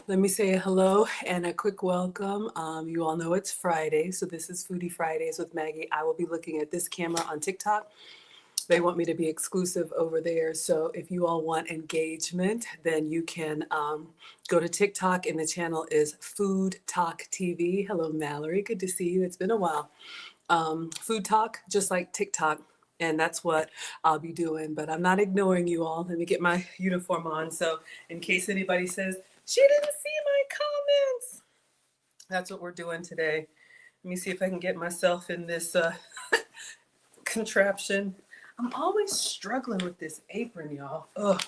Let me say hello and a quick welcome. You all know it's Friday, so this is Foodie Fridays with Maggie. I will be looking at this camera on TikTok. They want me to be exclusive over there. So if you all want engagement, then you can go to TikTok, and the channel is Food Talk TV. Hello, Mallory. Good to see you. It's been a while. Food Talk, just like TikTok. And that's what I'll be doing. But I'm not ignoring you all. Let me get my uniform on. So in case anybody says, she didn't see my comments, that's what we're doing today. Let me see if I can get myself in this contraption. I'm always struggling with this apron, y'all. Ugh.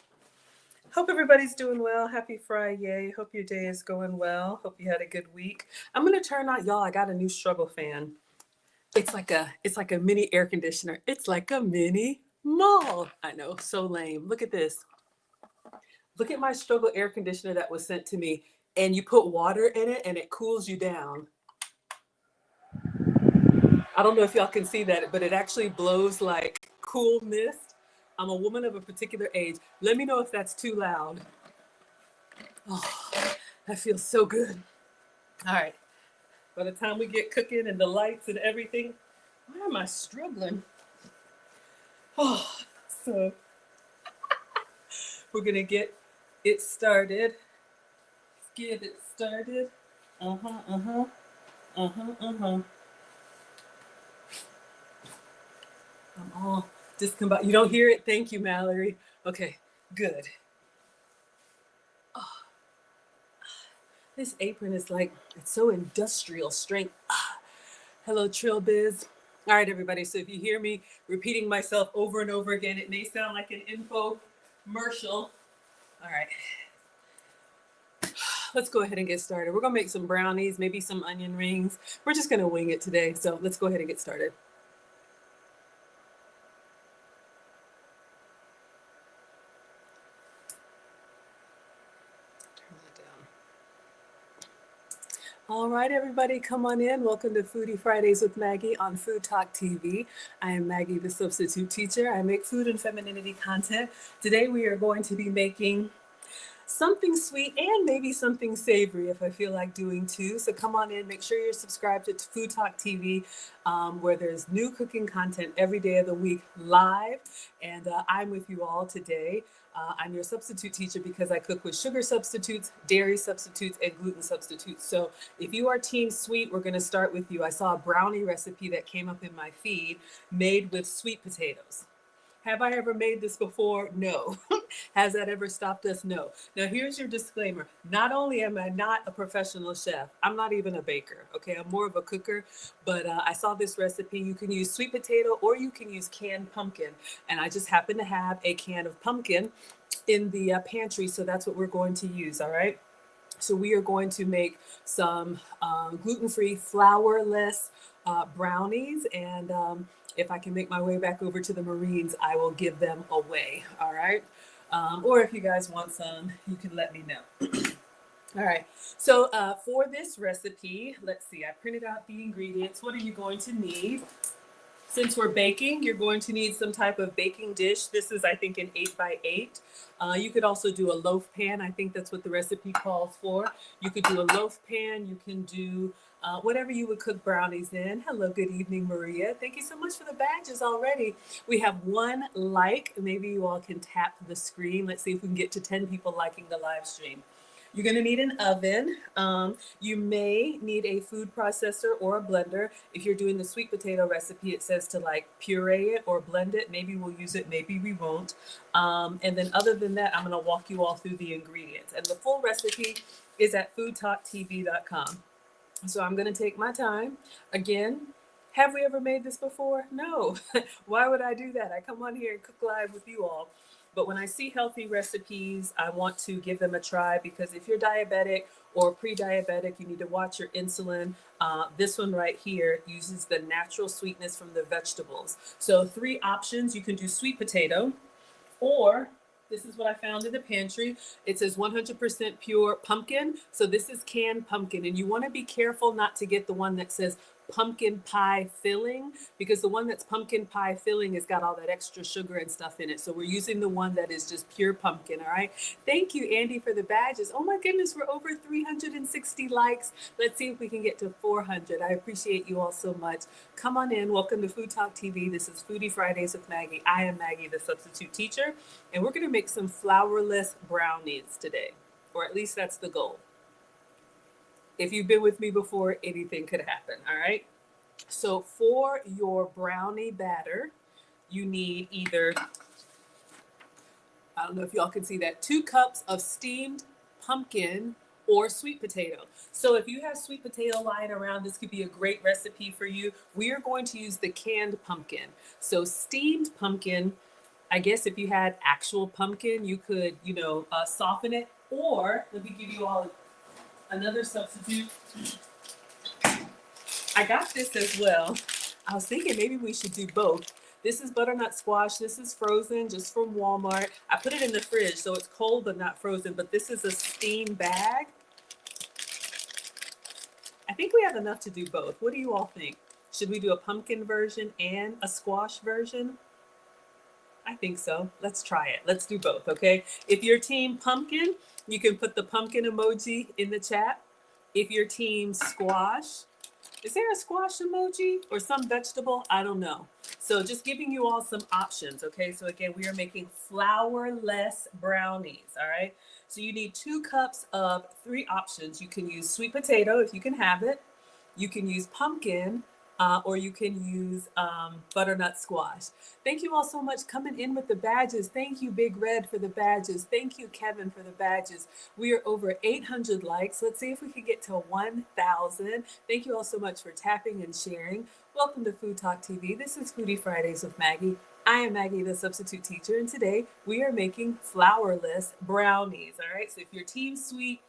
Hope everybody's doing well. Happy Friday. Hope your day is going well. Hope you had a good week. I'm gonna turn on, y'all. I got a new struggle fan. It's like a mini air conditioner. It's like a mini mall. I know, so lame. Look at this. Look at my struggle air conditioner that was sent to me, and you put water in it and it cools you down. I don't know if y'all can see that, but it actually blows like cool mist. I'm a woman of a particular age. Let me know if that's too loud. Oh, that feels so good. All right. By the time we get cooking and the lights and everything, why am I struggling? Oh, so we're gonna get it started. Let's get it started. I'm all discombobulated. You don't hear it? Thank you, Mallory. Okay, good. Oh, this apron is like, it's so industrial strength. Hello, Trill Biz. All right, everybody. So if you hear me repeating myself over and over again, it may sound like an infomercial. All right. Let's go ahead and get started. We're gonna make some brownies, maybe some onion rings. We're just gonna wing it today. So let's go ahead and get started. Turn that down. All right, everybody, come on in. Welcome to Foodie Fridays with Maggie on Food Talk TV. I am Maggie, the substitute teacher. I make food and femininity content. Today we are going to be making something sweet and maybe something savory if I feel like doing two. So come on in, make sure you're subscribed to Food Talk TV, where there's new cooking content every day of the week live. And I'm with you all today. I'm your substitute teacher because I cook with sugar substitutes, dairy substitutes, and gluten substitutes. So if you are team sweet, we're going to start with you. I saw a brownie recipe that came up in my feed made with sweet potatoes. Have I ever made this before? No. Has that ever stopped us? No. Now, here's your disclaimer. Not only am I not a professional chef, I'm not even a baker, okay? I'm more of a cooker, but I saw this recipe. You can use sweet potato or you can use canned pumpkin, and I just happen to have a can of pumpkin in the pantry, so that's what we're going to use, all right? So we are going to make some gluten-free, flourless brownies, and if I can make my way back over to the Marines, I will give them away, all right? Or if you guys want some, you can let me know. All right, so for this recipe, let's see, I printed out the ingredients. What are you going to need? Since we're baking, you're going to need some type of baking dish. This is, I think, an 8x8. You could also do a loaf pan. I think that's what the recipe calls for. You could do a loaf pan. You can do whatever you would cook brownies in. Hello, good evening, Maria. Thank you so much for the badges already. We have one like. Maybe you all can tap the screen. Let's see if we can get to 10 people liking the live stream. You're going to need an oven. You may need a food processor or a blender. If you're doing the sweet potato recipe, it says to like puree it or blend it. Maybe we'll use it, maybe we won't. And then other than that, I'm going to walk you all through the ingredients. And the full recipe is at foodtalktv.com. So I'm going to take my time. Again, have we ever made this before? No. Why would I do that? I come on here and cook live with you all. But when I see healthy recipes, I want to give them a try, because if you're diabetic or pre-diabetic, you need to watch your insulin. This one right here uses the natural sweetness from the vegetables. So 3 options. You can do sweet potato, or this is what I found in the pantry. It says 100% pure pumpkin. So this is canned pumpkin, and you want to be careful not to get the one that says pumpkin pie filling, because the one that's pumpkin pie filling has got all that extra sugar and stuff in it. So we're using the one that is just pure pumpkin. All right. Thank you, Andy, for the badges. Oh my goodness, we're over 360 likes. Let's see if we can get to 400. I appreciate you all so much. Come on in. Welcome to Food Talk TV. This is Foodie Fridays with Maggie. I am Maggie, the substitute teacher, and we're going to make some flourless brownies today, or at least that's the goal. If you've been with me before, anything could happen, all right? So for your brownie batter, you need either, I don't know if y'all can see that, 2 cups of steamed pumpkin or sweet potato. So if you have sweet potato lying around, this could be a great recipe for you. We are going to use the canned pumpkin. So steamed pumpkin, I guess if you had actual pumpkin, you could, soften it, or let me give you all another substitute. I got this as well. I was thinking maybe we should do both. This is butternut squash. This is frozen, just from Walmart. I put it in the fridge, so it's cold but not frozen, but this is a steam bag. I think we have enough to do both. What do you all think? Should we do a pumpkin version and a squash version? I think so. Let's try it. Let's do both, okay? If you're team pumpkin, you can put the pumpkin emoji in the chat. If you're team squash, is there a squash emoji or some vegetable? I don't know. So just giving you all some options, okay? So again, we are making flourless brownies, all right? So you need 2 cups of 3 options. You can use sweet potato if you can have it. You can use pumpkin, or you can use butternut squash. Thank you all so much coming in with the badges. Thank you, Big Red, for the badges. Thank you, Kevin, for the badges. We are over 800 likes. Let's see if we can get to 1,000. Thank you all so much for tapping and sharing. Welcome to Food Talk TV. This is Foodie Fridays with Maggie. I am Maggie, the substitute teacher, and today we are making flourless brownies. All right, so if you're team sweet,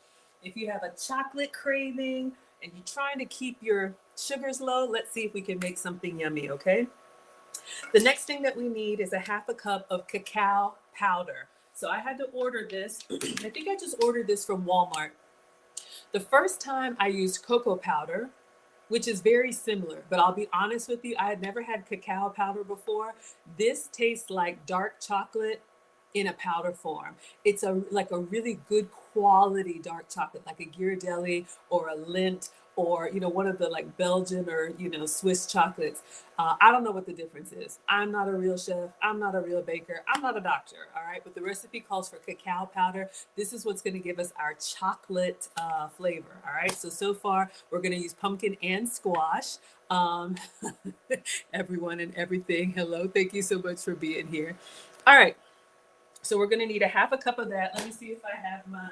if you have a chocolate craving, and you're trying to keep your sugars low, let's see if we can make something yummy, okay? The next thing that we need is a 1/2 cup of cacao powder. So I had to order this. I think I just ordered this from Walmart. The first time I used cocoa powder, which is very similar, but I'll be honest with you, I had never had cacao powder before. This tastes like dark chocolate in a powder form. It's like a really good quality dark chocolate, like a Ghirardelli or a Lindt, or one of the like Belgian or Swiss chocolates. I don't know what the difference is. I'm not a real chef. I'm not a real baker. I'm not a doctor. All right, but the recipe calls for cacao powder. This is what's going to give us our chocolate flavor. All right, so far we're going to use pumpkin and squash. Everyone and everything, hello. Thank you so much for being here. All right. So we're going to need a 1/2 cup of that. Let me see if I have my,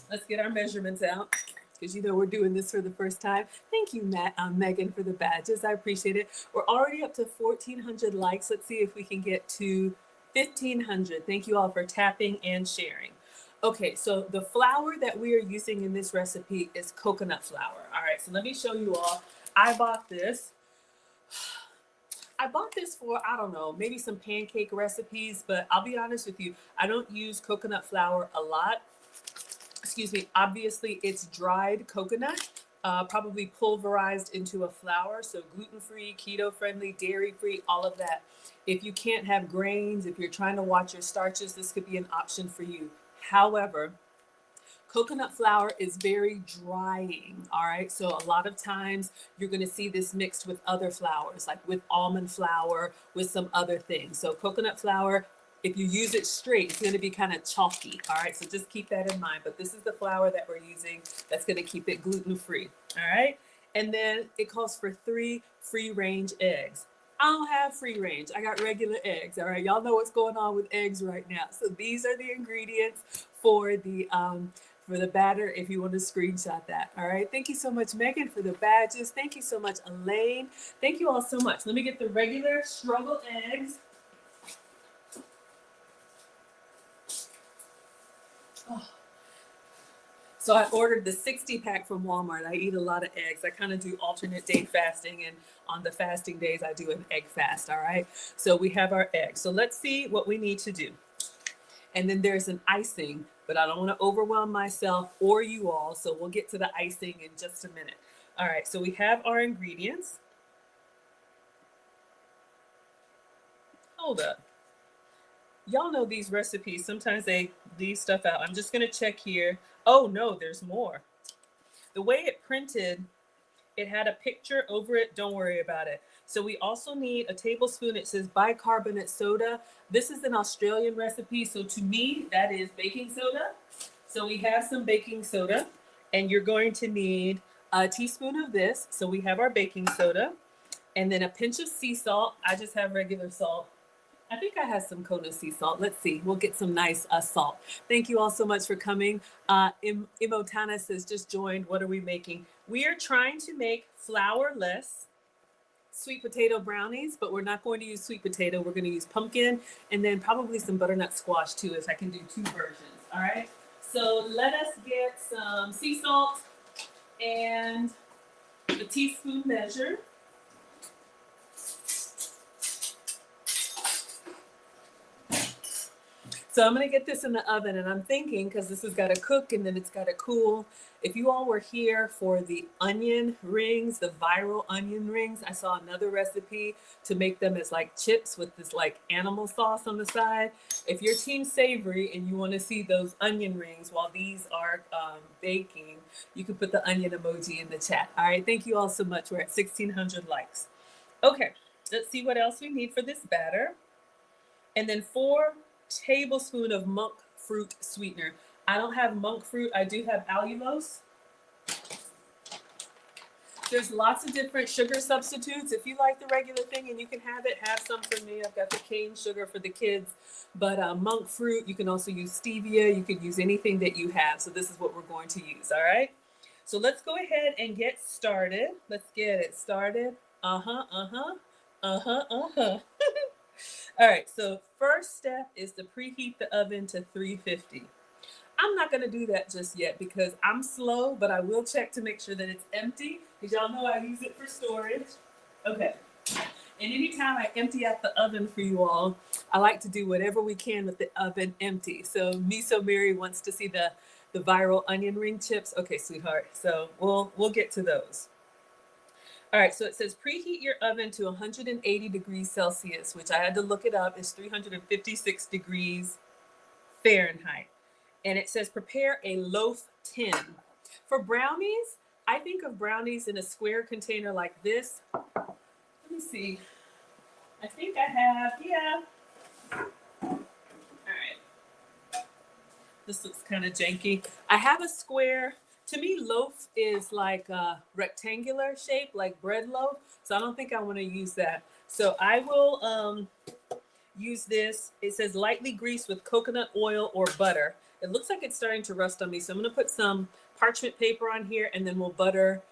let's get our measurements out, because we're doing this for the first time. Thank you, Megan, for the badges. I appreciate it. We're already up to 1,400 likes. Let's see if we can get to 1,500. Thank you all for tapping and sharing. Okay, so the flour that we are using in this recipe is coconut flour. All right, so let me show you all. I bought this for, I don't know, maybe some pancake recipes, but I'll be honest with you, I don't use coconut flour a lot. Excuse me. Obviously, it's dried coconut, probably pulverized into a flour, so gluten-free, keto-friendly, dairy-free, all of that. If you can't have grains, if you're trying to watch your starches, this could be an option for you. However, coconut flour is very drying, all right? So a lot of times you're gonna see this mixed with other flours, like with almond flour, with some other things. So coconut flour, if you use it straight, it's gonna be kind of chalky, all right? So just keep that in mind. But this is the flour that we're using that's gonna keep it gluten-free, all right? And then it calls for 3 free-range eggs. I don't have free range. I got regular eggs, all right? Y'all know what's going on with eggs right now. So these are the ingredients for the batter, if you want to screenshot that. All right. Thank you so much, Megan, for the badges. Thank you so much, Elaine. Thank you all so much. Let me get the regular struggle eggs. Oh. So I ordered the 60 pack from Walmart. I eat a lot of eggs. I kind of do alternate day fasting, and on the fasting days, I do an egg fast. All right. So we have our eggs. So let's see what we need to do. And then there's an icing. but I don't want to overwhelm myself or you all. So we'll get to the icing in just a minute. All right, so we have our ingredients. Hold up. Y'all know these recipes. Sometimes they leave stuff out. I'm just going to check here. Oh, no, there's more. The way it printed, it had a picture over it. Don't worry about it. So we also need a tablespoon. It says bicarbonate soda. This is an Australian recipe. So to me, that is baking soda. So we have some baking soda, and you're going to need a teaspoon of this. So we have our baking soda, and then a pinch of sea salt. I just have regular salt. I think I have some Kona sea salt. Let's see. We'll get some nice salt. Thank you all so much for coming. Imotana says, just joined. What are we making? We are trying to make flourless sweet potato brownies, but we're not going to use sweet potato. We're going to use pumpkin and then probably some butternut squash too, if I can do 2 versions. All right. So let us get some sea salt and a teaspoon measure. So I'm going to get this in the oven, and I'm thinking, because this has got to cook and then it's got to cool. If you all were here for the onion rings, the viral onion rings, I saw another recipe to make them as like chips with this like animal sauce on the side. If you're team savory and you want to see those onion rings while these are baking, you can put the onion emoji in the chat. All right, thank you all so much. We're at 1,600 likes. Okay, let's see what else we need for this batter. And then 4 tablespoons of monk fruit sweetener. I don't have monk fruit. I do have allulose. There's lots of different sugar substitutes. If you like the regular thing and you can have it, have some for me. I've got the cane sugar for the kids, but monk fruit, you can also use stevia. You could use anything that you have. So this is what we're going to use, all right? So let's go ahead and get started. Let's get it started. All right, so first step is to preheat the oven to 350. I'm not gonna do that just yet because I'm slow, but I will check to make sure that it's empty, because y'all know I use it for storage. Okay, and anytime I empty out the oven for you all, I like to do whatever we can with the oven empty. So Miso Mary wants to see the viral onion ring chips. Okay, sweetheart, so we'll get to those. All right, so it says preheat your oven to 180 degrees Celsius, which I had to look it up, is 356 degrees Fahrenheit. And it says prepare a loaf tin. For brownies, I think of brownies in a square container like this. Let me see. I think I have, yeah. All right. This looks kind of janky. I have a square. To me, loaf is like a rectangular shape, like bread loaf. So I don't think I want to use that. So I will use this. It says lightly grease with coconut oil or butter. It looks like it's starting to rust on me. So I'm going to put some parchment paper on here, and then we'll butter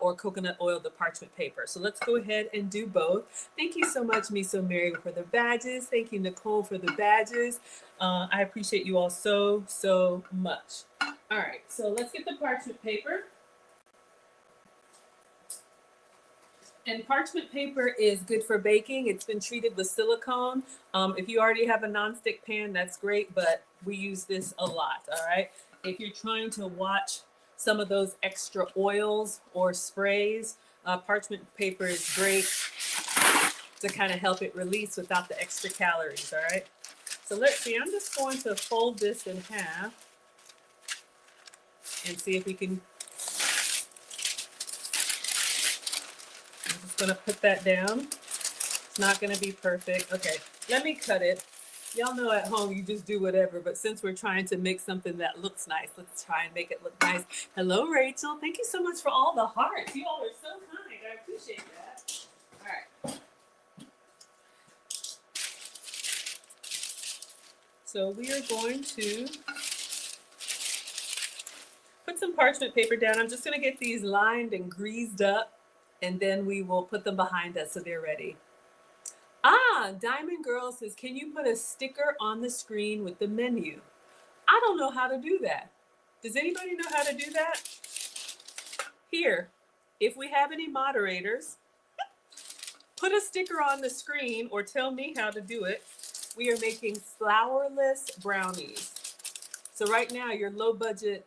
or coconut oil the parchment paper. So let's go ahead and do both. Thank you so much, Miso Mary, for the badges. Thank you, Nicole, for the badges. I appreciate you all so, so much. All right, so let's get the parchment paper. And parchment paper is good for baking. It's been treated with silicone. If you already have a nonstick pan, that's great, but we use this a lot, all right? If you're trying to watch some of those extra oils or sprays, parchment paper is great to kind of help it release without the extra calories, all right? So let's see, I'm just going to fold this in half and see if we can. I'm just gonna put that down. It's not gonna be perfect. Okay, let me cut it. Y'all know at home you just do whatever, but since we're trying to make something that looks nice, let's try and make it look nice. Hello, Rachel. Thank you so much for all the hearts. You all are so kind. I appreciate that. All right. So we are going to put some parchment paper down. I'm just going to get these lined and greased up, and then we will put them behind us so they're ready. Diamond Girl says, can you put a sticker on the screen with the menu? I don't know how to do that. Does anybody know how to do that? Here, if we have any moderators, put a sticker on the screen or tell me how to do it. We are making flourless brownies. So right now, your low budget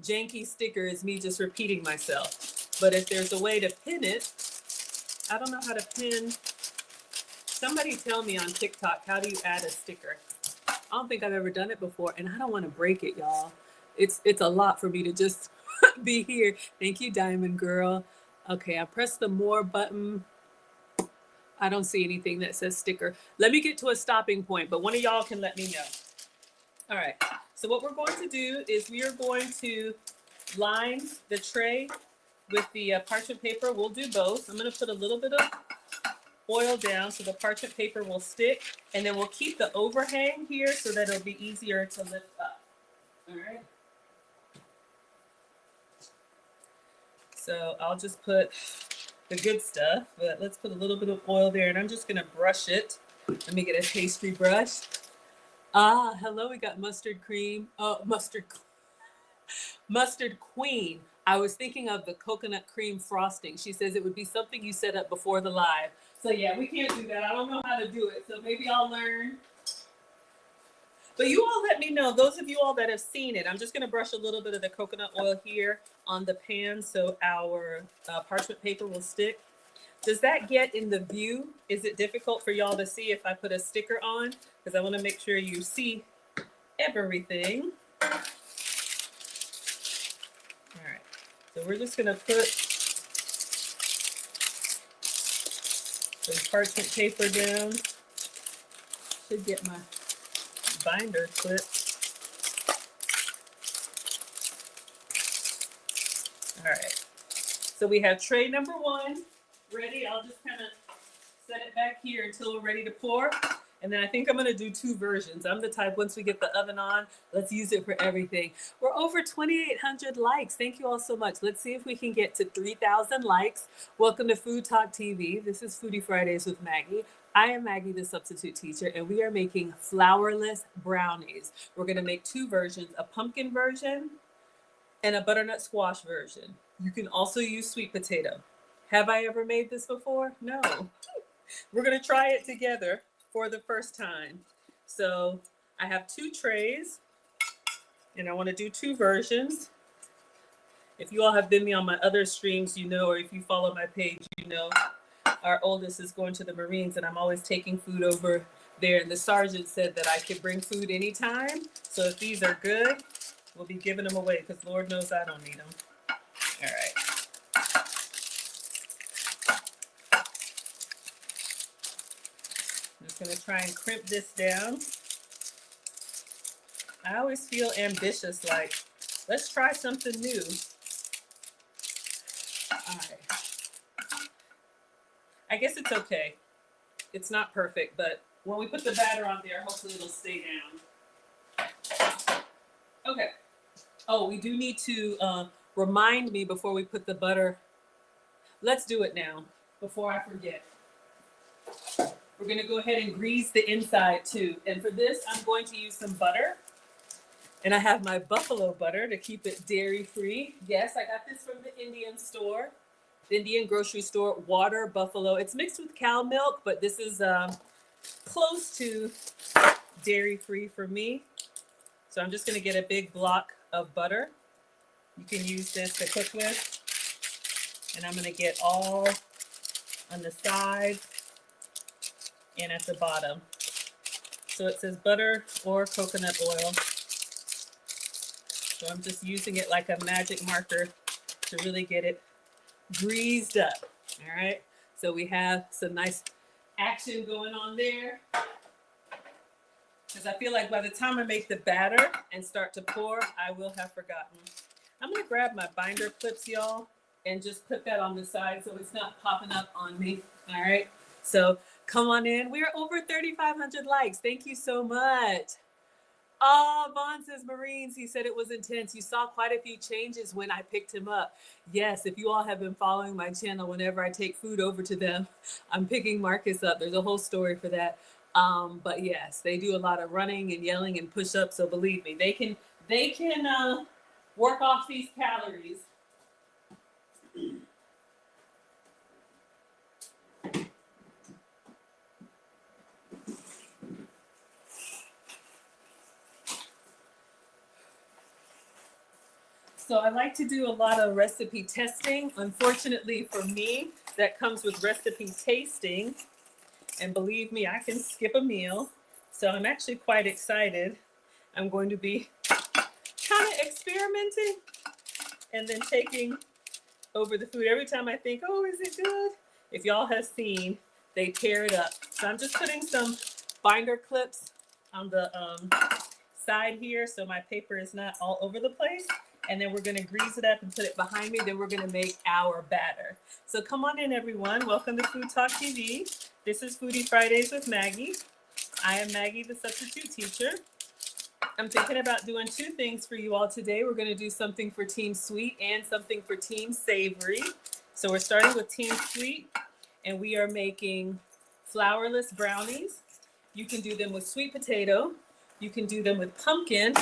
janky sticker is me just repeating myself. But if there's a way to pin it, I don't know how to pin. Somebody tell me on TikTok, how do you add a sticker? I don't think I've ever done it before, and I don't want to break it, y'all. It's a lot for me to just be here. Thank you, Diamond Girl. Okay, I pressed the more button. I don't see anything that says sticker. Let me get to a stopping point, but one of y'all can let me know. All right, so what we're going to do is we are going to line the tray with the parchment paper. We'll do both. I'm going to put a little bit of oil down so the parchment paper will stick, and then we'll keep the overhang here so that it'll be easier to lift up. All right. So I'll just put the good stuff, but let's put a little bit of oil there, and I'm just gonna brush it. Let me get a pastry brush. Ah, hello, we got mustard cream. Oh, mustard queen. I was thinking of the coconut cream frosting. She says it would be something you set up before the live. So yeah, we can't do that. I don't know how to do it. So maybe I'll learn. But you all let me know, those of you all that have seen it. I'm just gonna brush a little bit of the coconut oil here on the pan so our parchment paper will stick. Does that get in the view? Is it difficult for y'all to see if I put a sticker on? Because I wanna make sure you see everything. All right, so we're just gonna put the parchment paper down. Should get my binder clip. All right, so we have tray number one ready. I'll just kind of set it back here until we're ready to pour. And then I think I'm gonna do two versions. I'm the type, once we get the oven on, let's use it for everything. We're over 2,800 likes. Thank you all so much. Let's see if we can get to 3,000 likes. Welcome to Food Talk TV. This is Foodie Fridays with Maggie. I am Maggie, the substitute teacher, and we are making flourless brownies. We're gonna make two versions, a pumpkin version and a butternut squash version. You can also use sweet potato. Have I ever made this before? No. We're gonna try it together for the first time. So I have two trays and I wanna do two versions. If you all have been me on my other streams, you know, or if you follow my page, you know, our oldest is going to the Marines and I'm always taking food over there. And the sergeant said that I could bring food anytime. So if these are good, we'll be giving them away because Lord knows I don't need them. All right. I'm just gonna try and crimp this down. I always feel ambitious, like, let's try something new. All right. I guess it's okay. It's not perfect, but when we put the batter on there, hopefully it'll stay down. Okay. Oh, we do need to remind me before we put the butter. Let's do it now, before I forget. We're gonna go ahead and grease the inside too. And for this, I'm going to use some butter. And I have my buffalo butter to keep it dairy-free. Yes, I got this from the Indian store, the Indian grocery store, water buffalo. It's mixed with cow milk, but this is close to dairy-free for me. So I'm just gonna get a big block of butter. You can use this to cook with. And I'm gonna get all on the sides and at the bottom. So it says butter or coconut oil. So I'm just using it like a magic marker to really get it greased up. All right. So we have some nice action going on there. Because I feel like by the time I make the batter and start to pour, I will have forgotten. I'm gonna grab my binder clips, y'all, and just put that on the side so it's not popping up on me. All right. So come on in. We are over 3,500 likes. Thank you so much. Oh, Vaughn says Marines. He said it was intense. You saw quite a few changes when I picked him up. Yes, if you all have been following my channel, whenever I take food over to them, I'm picking Marcus up. There's a whole story for that. But yes, they do a lot of running and yelling and push-ups. So believe me, they can work off these calories. So I like to do a lot of recipe testing. Unfortunately for me, that comes with recipe tasting. And believe me, I can skip a meal. So I'm actually quite excited. I'm going to be kind of experimenting and then taking over the food. Every time I think, oh, is it good? If y'all have seen, they tear it up. So I'm just putting some binder clips on the side here so my paper is not all over the place. And then we're going to grease it up and put it behind me. Then we're going to make our batter. So come on in, everyone. Welcome to Food Talk TV. This is Foodie Fridays with Maggie. I am Maggie, the substitute teacher. I'm thinking about doing two things for you all today. We're going to do something for Team Sweet and something for Team Savory. So we're starting with Team Sweet, and we are making flourless brownies. You can do them with sweet potato. You can do them with pumpkin,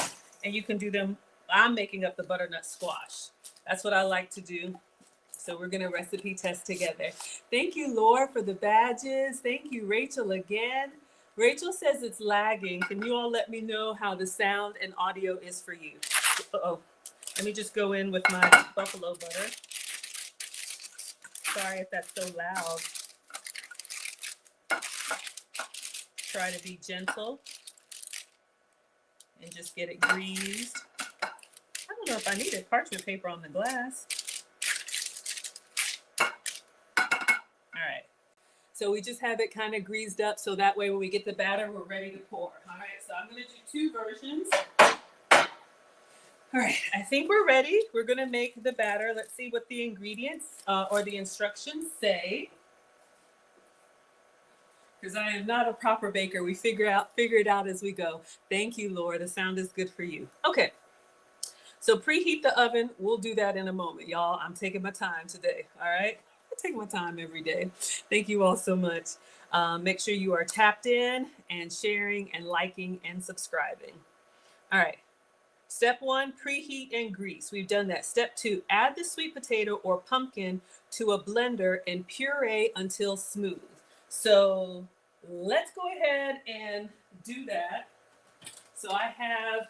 and you can do them, I'm making up the butternut squash. That's what I like to do. So we're going to recipe test together. Thank you, Laura, for the badges. Thank you, Rachel, again. Rachel says it's lagging. Can you all let me know how the sound and audio is for you? Uh-oh. Let me just go in with my buffalo butter. Sorry if that's so loud. Try to be gentle and just get it greased. I don't know if I needed parchment paper on the glass. All right. So we just have it kind of greased up so that way when we get the batter, we're ready to pour. All right, so I'm going to do two versions. All right, I think we're ready. We're going to make the batter. Let's see what the ingredients or the instructions say. Because I am not a proper baker. We figure it out as we go. Thank you, Laura. The sound is good for you. Okay. So preheat the oven. We'll do that in a moment, y'all. I'm taking my time today. All right. I take my time every day. Thank you all so much. Make sure you are tapped in and sharing and liking and subscribing. All right. Step 1, preheat and grease. We've done that. Step 2, add the sweet potato or pumpkin to a blender and puree until smooth. So let's go ahead and do that. So I have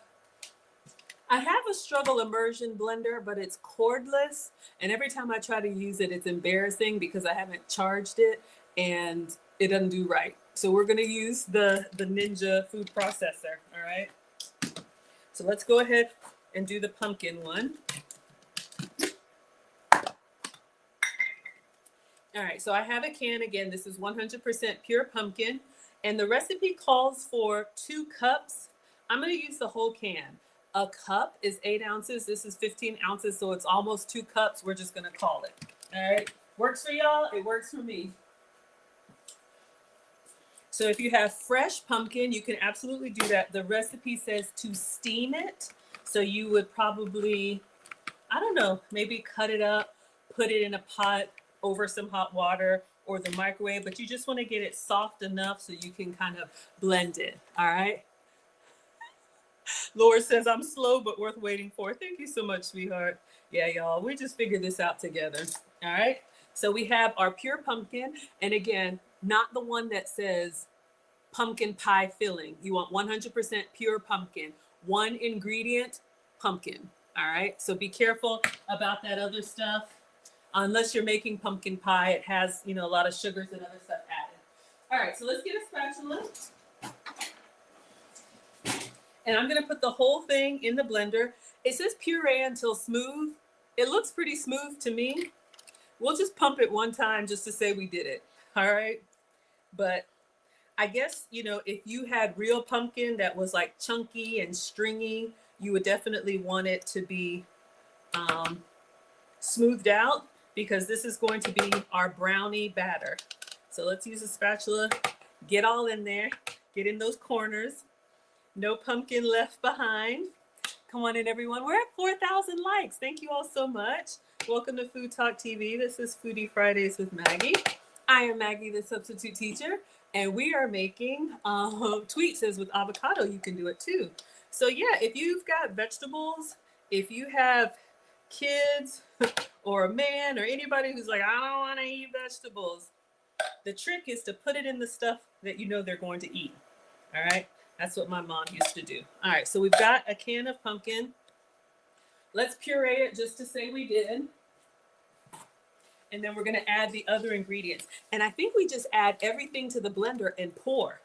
a struggle immersion blender, but it's cordless. And every time I try to use it, it's embarrassing because I haven't charged it and it doesn't do right. So we're going to use the Ninja food processor. All right. So let's go ahead and do the pumpkin one. All right. So I have a can again. This is 100% pure pumpkin. And the recipe calls for 2 cups. I'm going to use the whole can. A cup is 8 ounces. This is 15 ounces, so it's almost 2 cups. We're just going to call it. All right. Works for y'all. It works for me. So if you have fresh pumpkin, you can absolutely do that. The recipe says to steam it. So you would probably, I don't know, maybe cut it up, put it in a pot over some hot water or the microwave, but you just want to get it soft enough so you can kind of blend it. All right. Laura says, I'm slow, but worth waiting for. Thank you so much, sweetheart. Yeah, y'all, we just figured this out together. All right. So we have our pure pumpkin. And again, not the one that says pumpkin pie filling. You want 100% pure pumpkin. 1 ingredient, pumpkin. All right. So be careful about that other stuff. Unless you're making pumpkin pie, it has, a lot of sugars and other stuff added. All right. So let's get a spatula. And I'm going to put the whole thing in the blender. It says puree until smooth. It looks pretty smooth to me. We'll just pump it one time just to say we did it. All right. But I guess, if you had real pumpkin that was like chunky and stringy, you would definitely want it to be smoothed out because this is going to be our brownie batter. So let's use a spatula, get all in there, get in those corners. No pumpkin left behind. Come on in, everyone. We're at 4,000 likes. Thank you all so much. Welcome to Food Talk TV. This is Foodie Fridays with Maggie. I am Maggie, the substitute teacher, and we are making Tweet says with avocado, you can do it too. So yeah, if you've got vegetables, if you have kids or a man or anybody who's like, I don't want to eat vegetables, the trick is to put it in the stuff that they're going to eat. All right. That's what my mom used to do. All right, so we've got a can of pumpkin. Let's puree it just to say we did. And then we're going to add the other ingredients. And I think we just add everything to the blender and pour.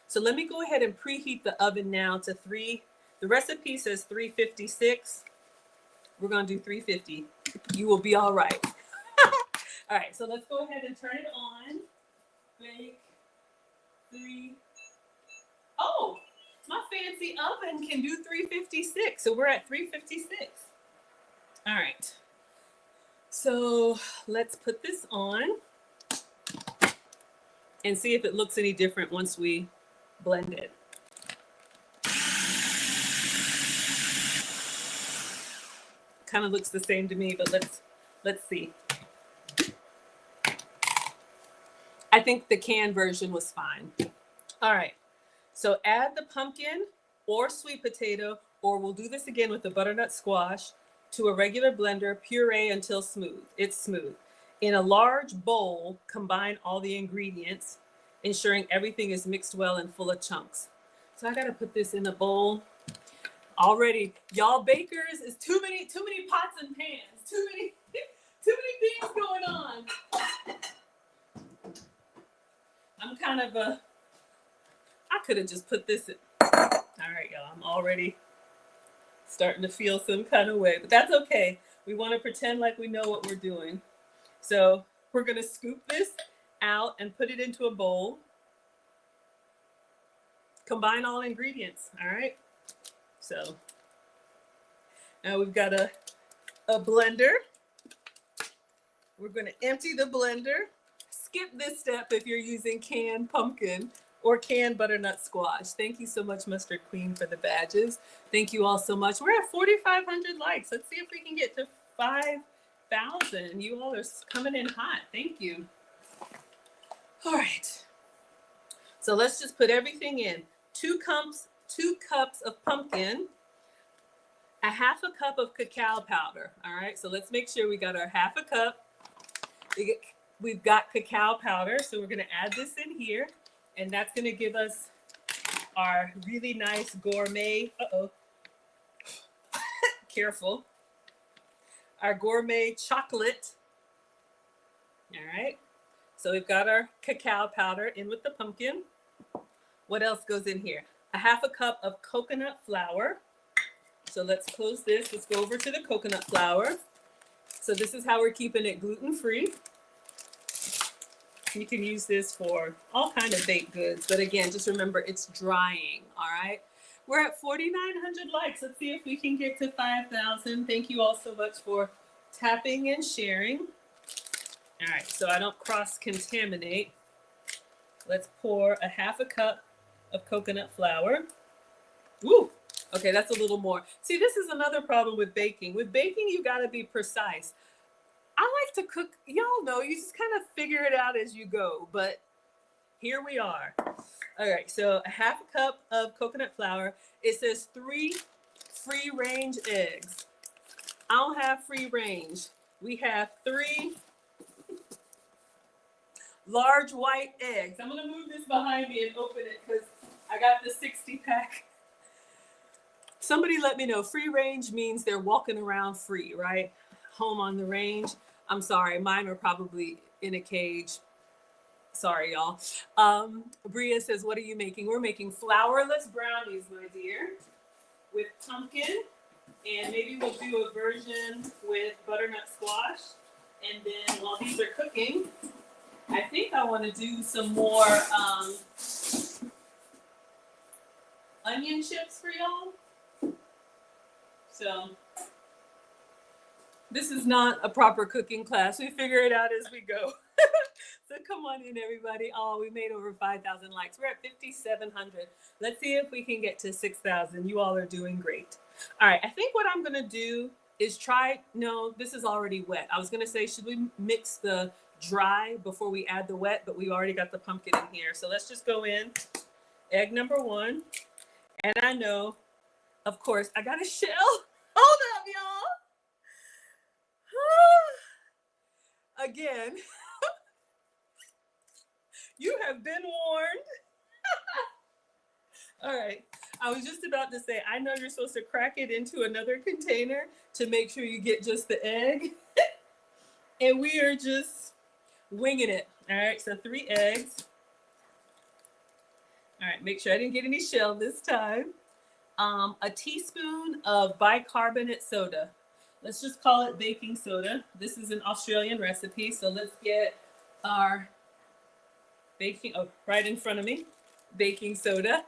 So let me go ahead and preheat the oven now to the recipe says 356. We're going to do 350. You will be all right. All right, so let's go ahead and turn it on. Bake 3. Oh, my fancy oven can do 356. So we're at 356. All right. So let's put this on and see if it looks any different once we blend it. Kind of looks the same to me, but let's see. I think the canned version was fine. All right, so add the pumpkin or sweet potato, or we'll do this again with the butternut squash, to a regular blender, puree until smooth. It's smooth. In a large bowl, combine all the ingredients, ensuring everything is mixed well and full of chunks. So I gotta put this in a bowl. Already, y'all bakers, is too many pots and pans, too many things going on. I'm kind of I could have just put this in. All right, y'all, I'm already starting to feel some kind of way, but that's okay. We want to pretend like we know what we're doing. So we're going to scoop this out and put it into a bowl. Combine all ingredients, all right? So now we've got a blender. We're going to empty the blender. Skip this step if you're using canned pumpkin or canned butternut squash. Thank you so much, Mustard Queen, for the badges. Thank you all so much. We're at 4,500 likes. Let's see if we can get to 5,000. You all are coming in hot. Thank you. All right. So let's just put everything in. 2 cups of pumpkin, a half a cup of cacao powder. All right. So let's make sure we got our half a cup. We've got cacao powder. So we're going to add this in here. And that's going to give us our really nice gourmet, careful, our gourmet chocolate. All right. So we've got our cacao powder in with the pumpkin. What else goes in here? A half a cup of coconut flour. So let's close this. Let's go over to the coconut flour. So this is how we're keeping it gluten-free. You can use this for all kinds of baked goods. But again, just remember it's drying, all right? We're at 4,900 likes. Let's see if we can get to 5,000. Thank you all so much for tapping and sharing. All right, so I don't cross-contaminate. Let's pour a half a cup of coconut flour. Woo! Okay, that's a little more. See, this is another problem with baking. With baking, you gotta be precise. I like to cook, y'all know, you just kind of figure it out as you go, but here we are. All right, so a half a cup of coconut flour. It says 3 free-range eggs. I don't have free range. We have 3 large white eggs. I'm gonna move this behind me and open it because I got the 60-pack. Somebody let me know, free range means they're walking around free, right? Home on the range. I'm sorry, mine are probably in a cage. Sorry, y'all. Bria says, what are you making? We're making flourless brownies, my dear, with pumpkin. And maybe we'll do a version with butternut squash. And then while these are cooking, I think I want to do some more onion chips for y'all. So this is not a proper cooking class. We figure it out as we go. So come on in, everybody. Oh, we made over 5,000 likes. We're at 5,700. Let's see if we can get to 6,000. You all are doing great. All right, I think what I'm gonna do is no, this is already wet. I was gonna say, should we mix the dry before we add the wet, but we already got the pumpkin in here. So let's just go in. Egg number 1. And I know, of course, I got a shell. Hold up, y'all. Again, you have been warned. All right, I was just about to say, I know you're supposed to crack it into another container to make sure you get just the egg. And we are just winging it. All right, so 3 eggs. All right, make sure I didn't get any shell this time. A teaspoon of bicarbonate soda. Let's just call it baking soda. This is an Australian recipe, so let's get our baking, oh, right in front of me, baking soda.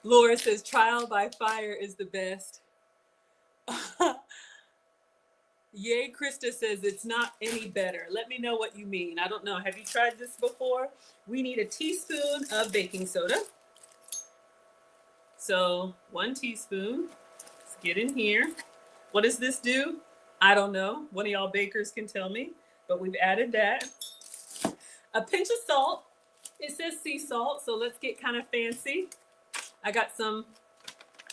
Laura says trial by fire is the best. Yay, Krista says it's not any better. Let me know what you mean. I don't know. Have you tried this before? We need a teaspoon of baking soda. So 1 teaspoon. Let's get in here. What does this do? I don't know. One of y'all bakers can tell me, but we've added that. A pinch of salt. It says sea salt, so let's get kind of fancy. I got some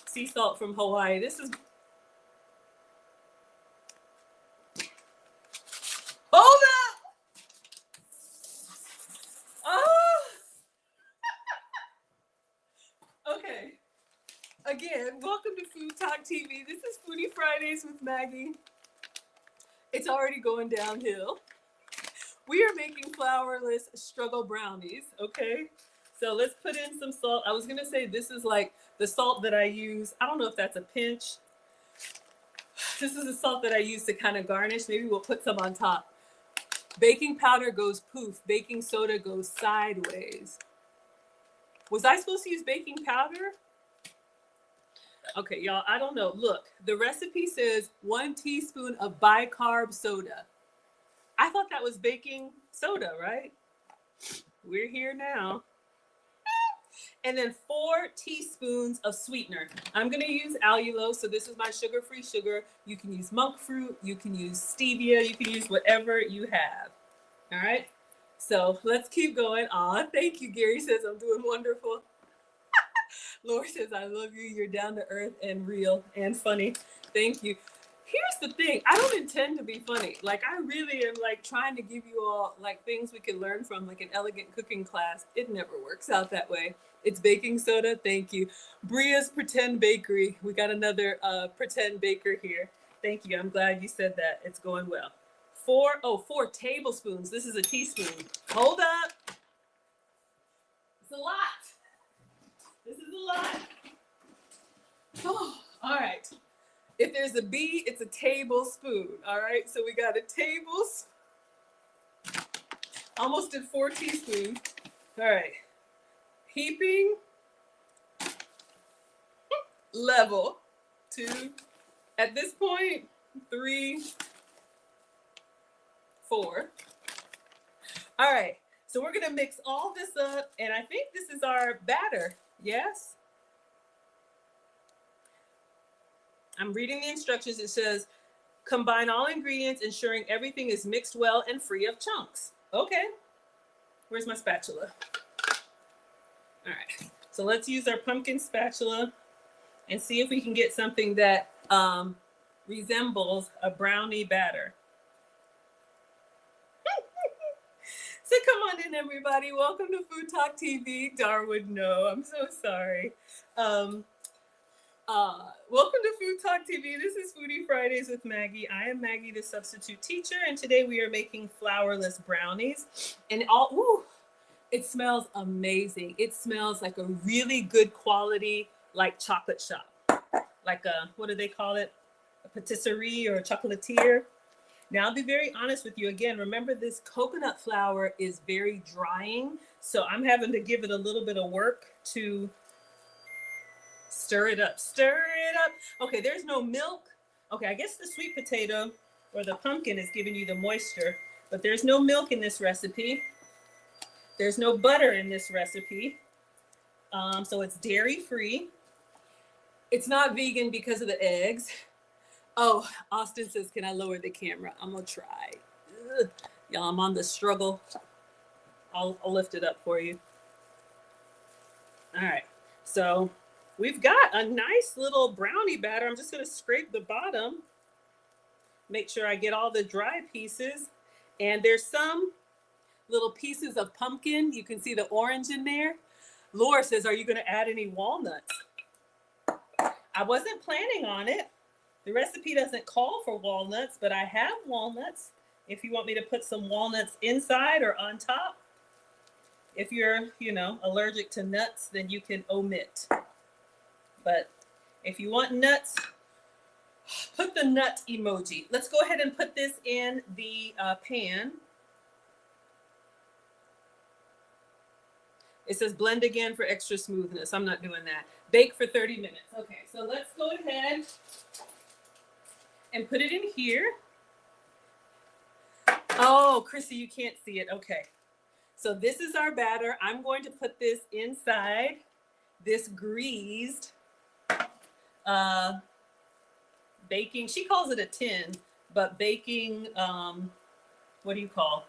sea salt from Hawaii. This is... Hold up! Oh! Okay. Again, welcome to Food Talk TV. This is Foodie Fridays with Maggie. It's already going downhill. We are making flourless struggle brownies, okay? So let's put in some salt. I was gonna say this is like the salt that I use. I don't know if that's a pinch. This is the salt that I use to kind of garnish. Maybe we'll put some on top. Baking powder goes poof. Baking soda goes sideways. Was I supposed to use baking powder? Okay, y'all, I don't know. Look, the recipe says 1 teaspoon of bicarb soda. I thought that was baking soda, right? We're here now. And then 4 teaspoons of sweetener. I'm gonna use allulose, so this is my sugar-free sugar. You can use monk fruit, you can use stevia, you can use whatever you have. All right, so let's keep going. Aw, thank you, Gary says I'm doing wonderful. Laura says, I love you, you're down to earth and real and funny. Thank you. Here's the thing, I don't intend to be funny. Like, I really am like trying to give you all like things we can learn from, like an elegant cooking class. It never works out that way. It's baking soda, thank you. Bria's Pretend Bakery. We got another pretend baker here. Thank you, I'm glad you said that. It's going well. 4 tablespoons. This is a teaspoon. Hold up. It's a lot. This is a lot. Oh, all right. If there's a B, it's a tablespoon. All right, so we got a tablespoon. Almost did 4 teaspoons. All right. Heaping. Level. 2. At this point, 3, 4. All right, so we're gonna mix all this up, and I think this is our batter. Yes? I'm reading the instructions. It says, combine all ingredients, ensuring everything is mixed well and free of chunks. Okay. Where's my spatula? All right. So let's use our pumpkin spatula and see if we can get something that resembles a brownie batter. So come on in, everybody. Welcome to Food Talk TV. Darwood, no, I'm so sorry. Welcome to Food Talk TV. This is Foodie Fridays with Maggie. I am Maggie, the substitute teacher, and today we are making flourless brownies. And it smells amazing. It smells like a really good quality, like chocolate shop. Like a, what do they call it? A patisserie or a chocolatier. Now, I'll be very honest with you. Again, remember this coconut flour is very drying. So I'm having to give it a little bit of work to stir it up. Stir it up. Okay, there's no milk. Okay, I guess the sweet potato or the pumpkin is giving you the moisture, but there's no milk in this recipe. There's no butter in this recipe. So it's dairy free. It's not vegan because of the eggs. Oh, Austin says, can I lower the camera? I'm gonna try. Ugh. Y'all, I'm on the struggle. I'll lift it up for you. All right, so we've got a nice little brownie batter. I'm just gonna scrape the bottom, make sure I get all the dry pieces. And there's some little pieces of pumpkin. You can see the orange in there. Laura says, are you gonna add any walnuts? I wasn't planning on it. The recipe doesn't call for walnuts, but I have walnuts. If you want me to put some walnuts inside or on top. If you're, allergic to nuts, then you can omit. But if you want nuts, put the nut emoji. Let's go ahead and put this in the pan. It says blend again for extra smoothness. I'm not doing that. Bake for 30 minutes. Okay, so let's go ahead and put it in here. Oh, Chrissy, you can't see it. Okay. So this is our batter. I'm going to put this inside this greased baking. She calls it a tin, but baking, what do you call?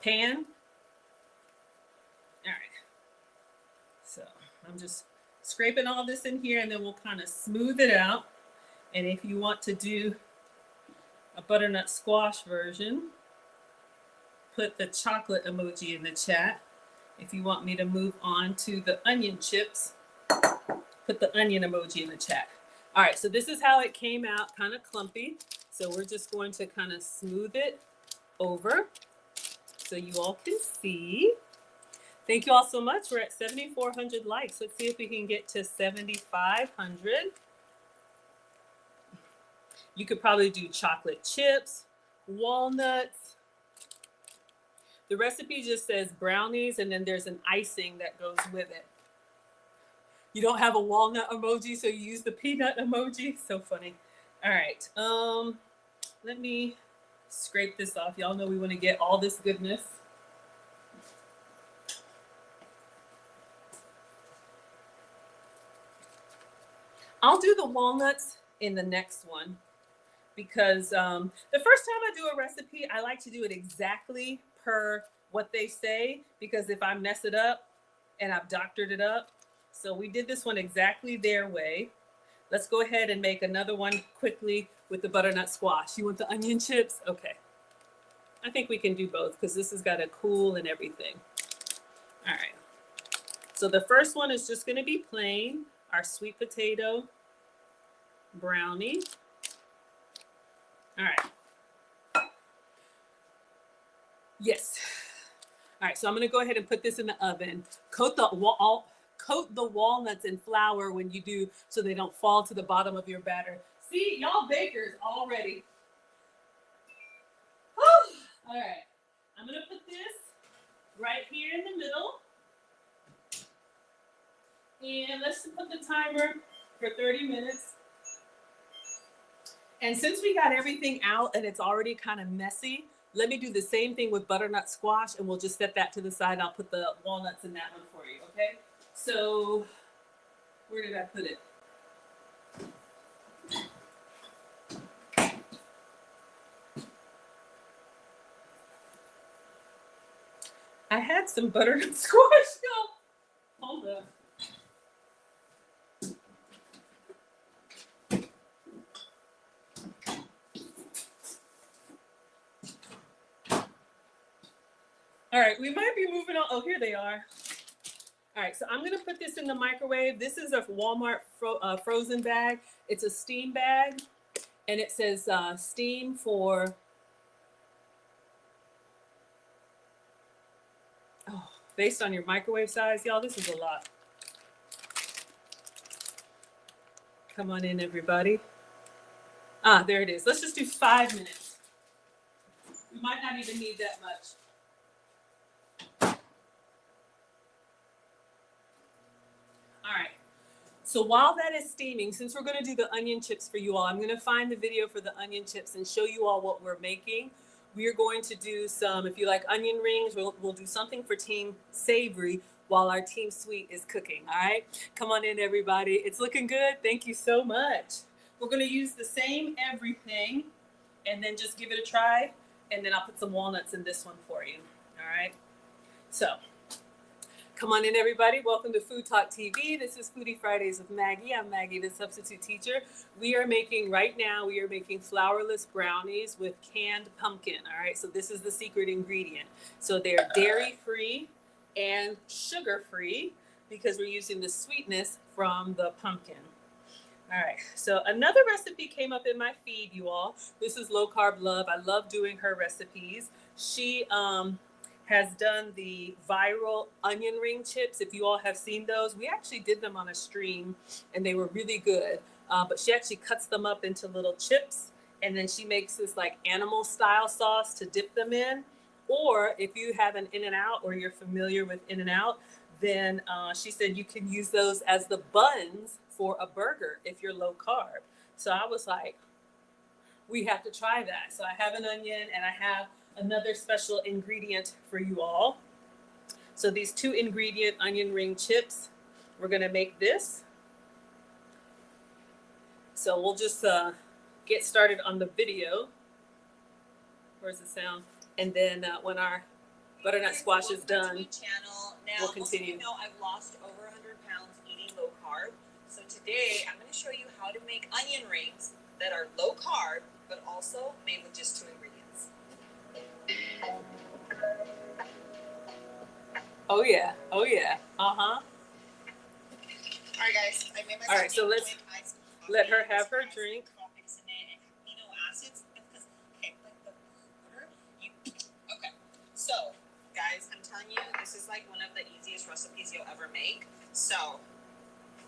Pan. All right. So I'm just scraping all this in here, and then we'll kind of smooth it out. And if you want to do a butternut squash version, put the chocolate emoji in the chat. If you want me to move on to the onion chips, put the onion emoji in the chat. All right, so this is how it came out, kind of clumpy. So we're just going to kind of smooth it over so you all can see. Thank you all so much. We're at 7,400 likes. Let's see if we can get to 7,500. You could probably do chocolate chips, walnuts. The recipe just says brownies, and then there's an icing that goes with it. You don't have a walnut emoji, so you use the peanut emoji. So funny. All right. Let me scrape this off. Y'all know we want to get all this goodness. I'll do the walnuts in the next one because the first time I do a recipe, I like to do it exactly per what they say, because if I mess it up and I've doctored it up. So we did this one exactly their way. Let's go ahead and make another one quickly with the butternut squash. You want the onion chips? Okay. I think we can do both because this has got to cool and everything. All right. So the first one is just going to be plain, our sweet potato brownie. All right. Yes. All right, so I'm going to go ahead and put this in the oven. Coat the walnuts in flour when you do, so they don't fall to the bottom of your batter. See, y'all bakers already. All right, I'm going to put this right here in the middle. And let's put the timer for 30 minutes. And since we got everything out and it's already kind of messy, let me do the same thing with butternut squash, and we'll just set that to the side. I'll put the walnuts in that one for you, okay? So, where did I put it? I had some butternut squash. Hold up. All right, we might be moving on. Oh, here they are. All right, so I'm going to put this in the microwave. This is a Walmart frozen bag. It's a steam bag, and it says steam for, based on your microwave size. Y'all, this is a lot. Come on in, everybody. There it is. Let's just do 5 minutes. We might not even need that much. All right, so while that is steaming, since we're going to do the onion chips for you all, I'm going to find the video for the onion chips and show you all what we're making. We are going to do some, if you like onion rings, we'll do something for Team Savory while our Team Sweet is cooking, all right? Come on in, everybody. It's looking good. Thank you so much. We're going to use the same everything and then just give it a try, and then I'll put some walnuts in this one for you, all right? So, come on in, everybody. Welcome to Food Talk TV. This is Foodie Fridays with Maggie. I'm Maggie, the substitute teacher. We are making flourless brownies with canned pumpkin. All right, so this is the secret ingredient. So they're dairy-free and sugar-free because we're using the sweetness from the pumpkin. All right, so another recipe came up in my feed, you all. This is Low Carb Love. I love doing her recipes. She has done the viral onion ring chips. If you all have seen those, we actually did them on a stream and they were really good. But she actually cuts them up into little chips and then she makes this like animal style sauce to dip them in. Or if you have an In-N-Out or you're familiar with In-N-Out, then she said you can use those as the buns for a burger if you're low carb. So I was like, we have to try that. So I have an onion and I have another special ingredient for you all. So these 2 ingredient onion ring chips, we're gonna make this. So we'll just get started on the video. Where's the sound? And then when our butternut squash is done, we'll continue. Most of you know I've lost over 100 pounds eating low carb. So today I'm going to show you how to make onion rings that are low carb, but also made with just 2 ingredients. Oh yeah, oh yeah, All right, guys, I made my. All right, so let's let her have her drink. Okay, so guys, I'm telling you, this is like one of the easiest recipes you'll ever make. So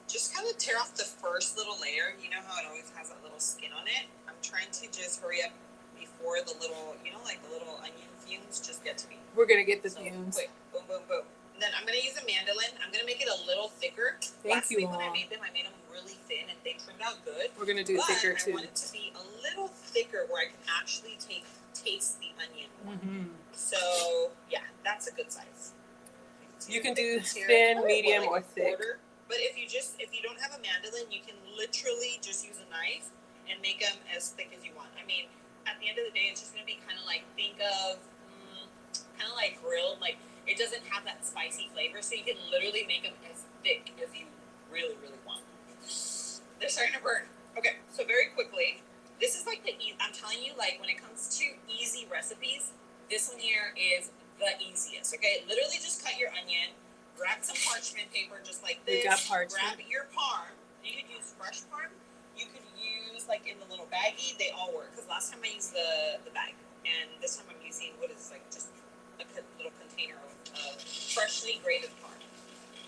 just kind of tear off the first little layer. You know how it always has that little skin on it? I'm trying to just hurry up before the little, you know, like the little onion fumes just get to me. We're going to get the fumes. Quick, boom, boom, boom. And then I'm going to use a mandolin. I'm going to make it a little thicker. Thank you, Last week when I Mom. made them really thin and they turned out good. We're going to do thicker too. I want it to be a little thicker where I can actually taste the onion. Mm-hmm. So yeah, that's a good size. You can do thin, medium, or thick. But if you don't have a mandolin, you can literally just use a knife and make them as thick as you want. I mean, at the end of the day, it's just gonna be kind of like, think of kind of like grilled. Like it doesn't have that spicy flavor, so you can literally make them as thick as you really, really want. They're starting to burn. Okay, so very quickly, this is like I'm telling you, like when it comes to easy recipes, this one here is the easiest. Okay, literally just cut your onion. Grab some parchment paper just like this. Grab your parm. You could use fresh parm. You could use like in the little baggie. They all work. Because last time I used the bag. And this time I'm using, what is like just a little container of freshly grated parm.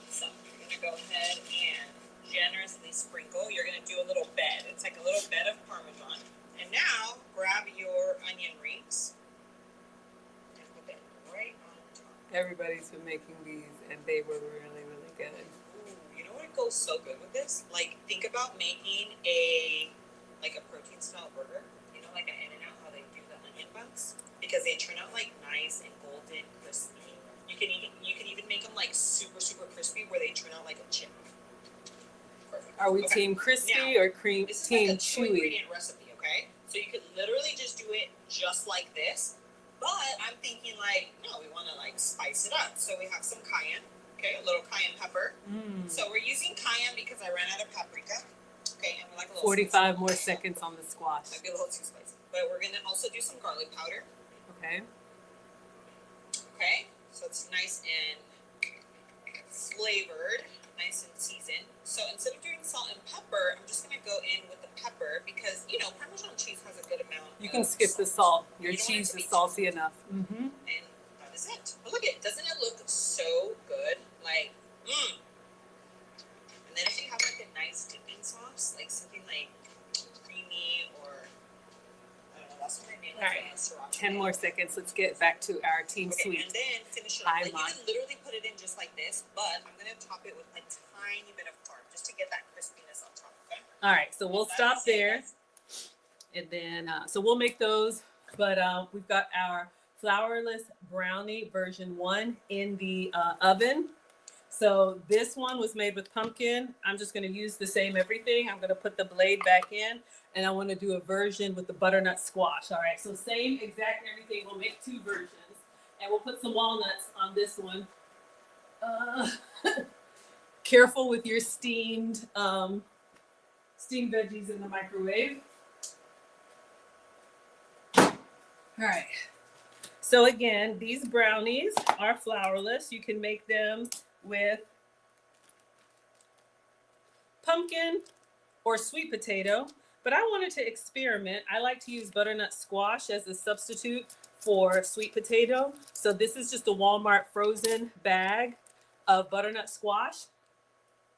So you're going to go ahead and generously sprinkle. You're going to do a little bed. It's like a little bed of Parmesan. And now grab your onion rings. And put that right on top. Everybody's been making these and they were really, really good. Ooh, you know what goes so good with this? Like, think about making a protein style burger. You know, like an In-N-Out, how they do the onion buns, because they turn out like nice and golden, crispy. You can even make them like super, super crispy, where they turn out like a chip. Perfect. Are we team crispy or team This is like a chewy? 2-ingredient recipe, okay? So you could literally just do it just like this. But I'm thinking like, no, we want to like spice it up. So we have some cayenne, okay, a little cayenne pepper. So we're using cayenne because I ran out of paprika. Okay, and we like a little 45 more seconds on the squash. Might be a little too spicy. But we're going to also do some garlic powder. Okay. Okay, so it's nice and flavored, nice and seasoned. So instead of doing salt and pepper, I'm just going to go in with the pepper because, you know, Parmesan cheese has a good amount. You can skip the salt. Your cheese is salty enough. And that is it. But look at it. Doesn't it look so good? Like, And then if you have like a nice dipping sauce, like something like creamy or, I don't know, last time I made like sriracha. 10 more seconds. Let's get back to our team sweet. And then finish it off. Like, you can literally put it in just like this, but I'm going to top it with a tiny bit of carb just to get that crispiness on top, okay? All right, so we'll stop there. And then, so we'll make those, but we've got our flourless brownie version 1 in the oven. So this one was made with pumpkin. I'm just going to use the same everything. I'm going to put the blade back in, and I want to do a version with the butternut squash. All right, so same exact everything. We'll make 2 versions, and we'll put some walnuts on this one. Careful with your steamed veggies in the microwave. All right. So again, these brownies are flourless. You can make them with pumpkin or sweet potato, but I wanted to experiment. I like to use butternut squash as a substitute for sweet potato. So this is just a Walmart frozen bag of butternut squash.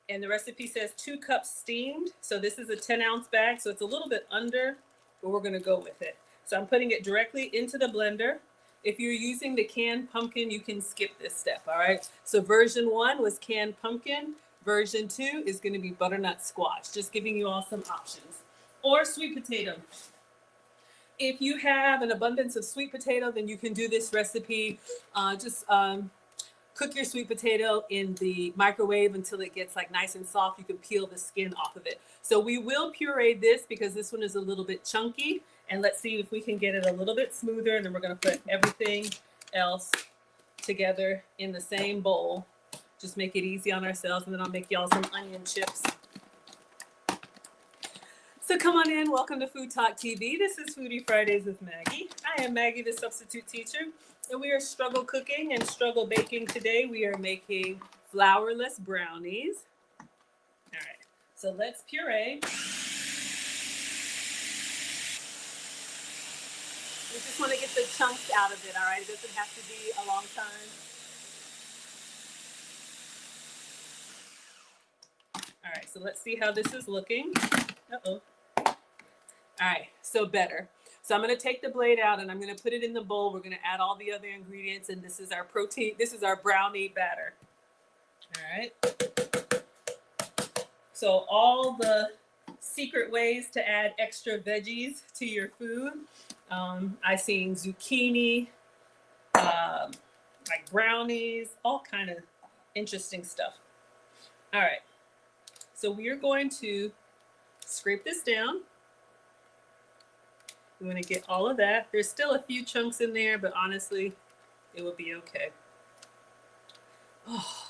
And the recipe says 2 cups steamed. So this is a 10-ounce bag, so it's a little bit under, but we're gonna go with it. So I'm putting it directly into the blender. If you're using the canned pumpkin, you can skip this step, all right? So version 1 was canned pumpkin. Version 2 is gonna be butternut squash, just giving you all some options. Or sweet potato. If you have an abundance of sweet potato, then you can do this recipe. Cook your sweet potato in the microwave until it gets like nice and soft. You can peel the skin off of it. So we will puree this because this one is a little bit chunky. And let's see if we can get it a little bit smoother. And then we're gonna put everything else together in the same bowl. Just make it easy on ourselves. And then I'll make y'all some onion chips. So come on in, welcome to Food Talk TV. This is Foodie Fridays with Maggie. I am Maggie, the substitute teacher, and we are struggle cooking and struggle baking today. We are making flourless brownies. All right, so let's puree. We just want to get the chunks out of it, all right? It doesn't have to be a long time. All right, so let's see how this is looking. Uh-oh. All right, so better. So I'm gonna take the blade out and I'm gonna put it in the bowl. We're gonna add all the other ingredients, and this is our protein, this is our brownie batter. All right. So all the secret ways to add extra veggies to your food. Icing zucchini, like brownies, all kind of interesting stuff. All right, so we are going to scrape this down. We want to get all of that. There's still a few chunks in there, but honestly, it will be okay. Oh.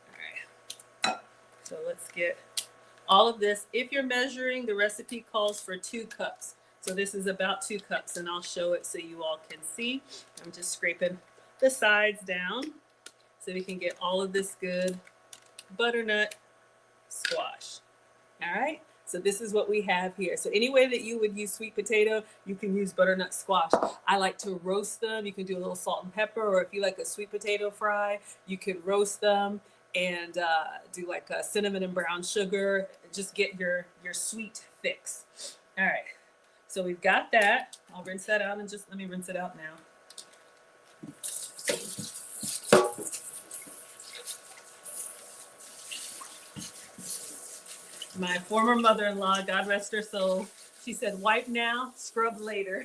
All right, so let's get all of this. If you're measuring, the recipe calls for 2 cups. So this is about 2 cups, and I'll show it so you all can see. I'm just scraping the sides down so we can get all of this good butternut squash. All right, so this is what we have here. So any way that you would use sweet potato, you can use butternut squash. I like to roast them. You can do a little salt and pepper, or if you like a sweet potato fry, you can roast them and do like a cinnamon and brown sugar. Just get your sweet fix. All right, so we've got that. I'll rinse that out, and just let me rinse it out now. My former mother-in-law, God rest her soul, she said, wipe now, scrub later.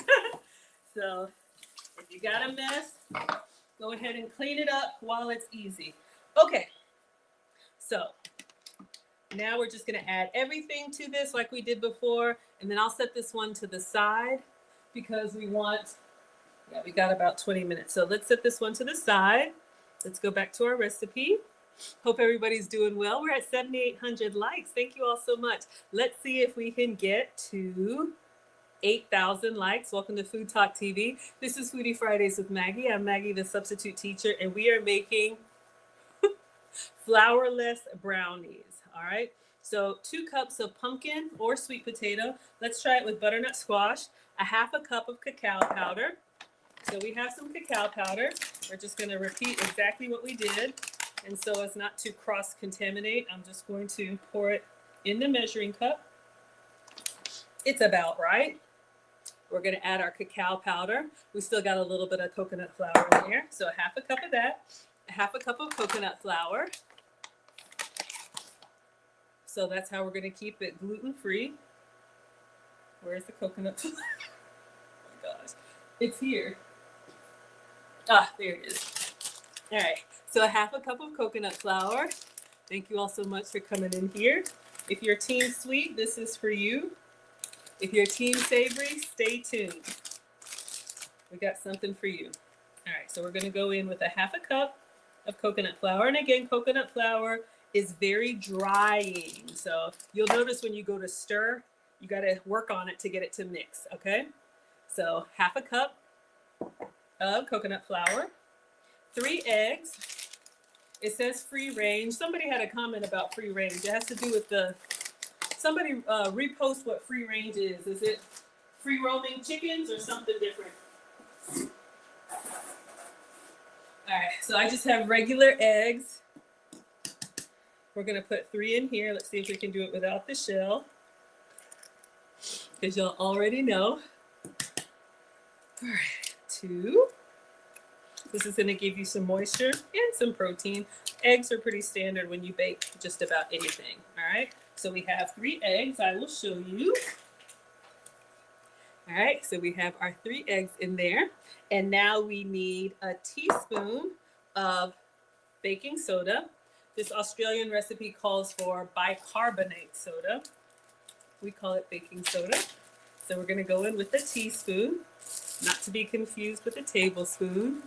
So if you got a mess, go ahead and clean it up while it's easy. Okay, so now we're just gonna add everything to this like we did before, and then I'll set this one to the side because we want, yeah, we got about 20 minutes. So let's set this one to the side. Let's go back to our recipe. Hope everybody's doing well. We're at 7,800 likes. Thank you all so much. Let's see if we can get to 8,000 likes. Welcome to Food Talk TV. This is Foodie Fridays with Maggie. I'm Maggie, the substitute teacher, and we are making flourless brownies. All right. So 2 cups of pumpkin or sweet potato. Let's try it with butternut squash. A 1/2 cup of cacao powder. So we have some cacao powder. We're just going to repeat exactly what we did. And so as not to cross-contaminate, I'm just going to pour it in the measuring cup. It's about right. We're going to add our cacao powder. We still got a little bit of coconut flour in there. So a 1/2 cup of that. A 1/2 cup of coconut flour. So that's how we're going to keep it gluten-free. Where's the coconut flour? Oh my gosh. It's here. Ah, there it is. All right. So a 1/2 cup of coconut flour. Thank you all so much for coming in here. If you're team sweet, this is for you. If you're team savory, stay tuned. We got something for you. All right, so we're gonna go in with a 1/2 cup of coconut flour. And again, coconut flour is very drying. So you'll notice when you go to stir, you gotta work on it to get it to mix, okay? So 1/2 cup of coconut flour, 3 eggs. It says free range. Somebody had a comment about free range. It has to do with somebody repost what free range is. Is it free roaming chickens or something different? All right, so I just have regular eggs. We're gonna put 3 in here. Let's see if we can do it without the shell, because you'll already know. All right, 2. This is gonna give you some moisture and some protein. Eggs are pretty standard when you bake just about anything, all right? So we have 3 eggs, I will show you. All right, so we have our 3 eggs in there. And now we need a teaspoon of baking soda. This Australian recipe calls for bicarbonate soda. We call it baking soda. So we're gonna go in with a teaspoon, not to be confused with a tablespoon.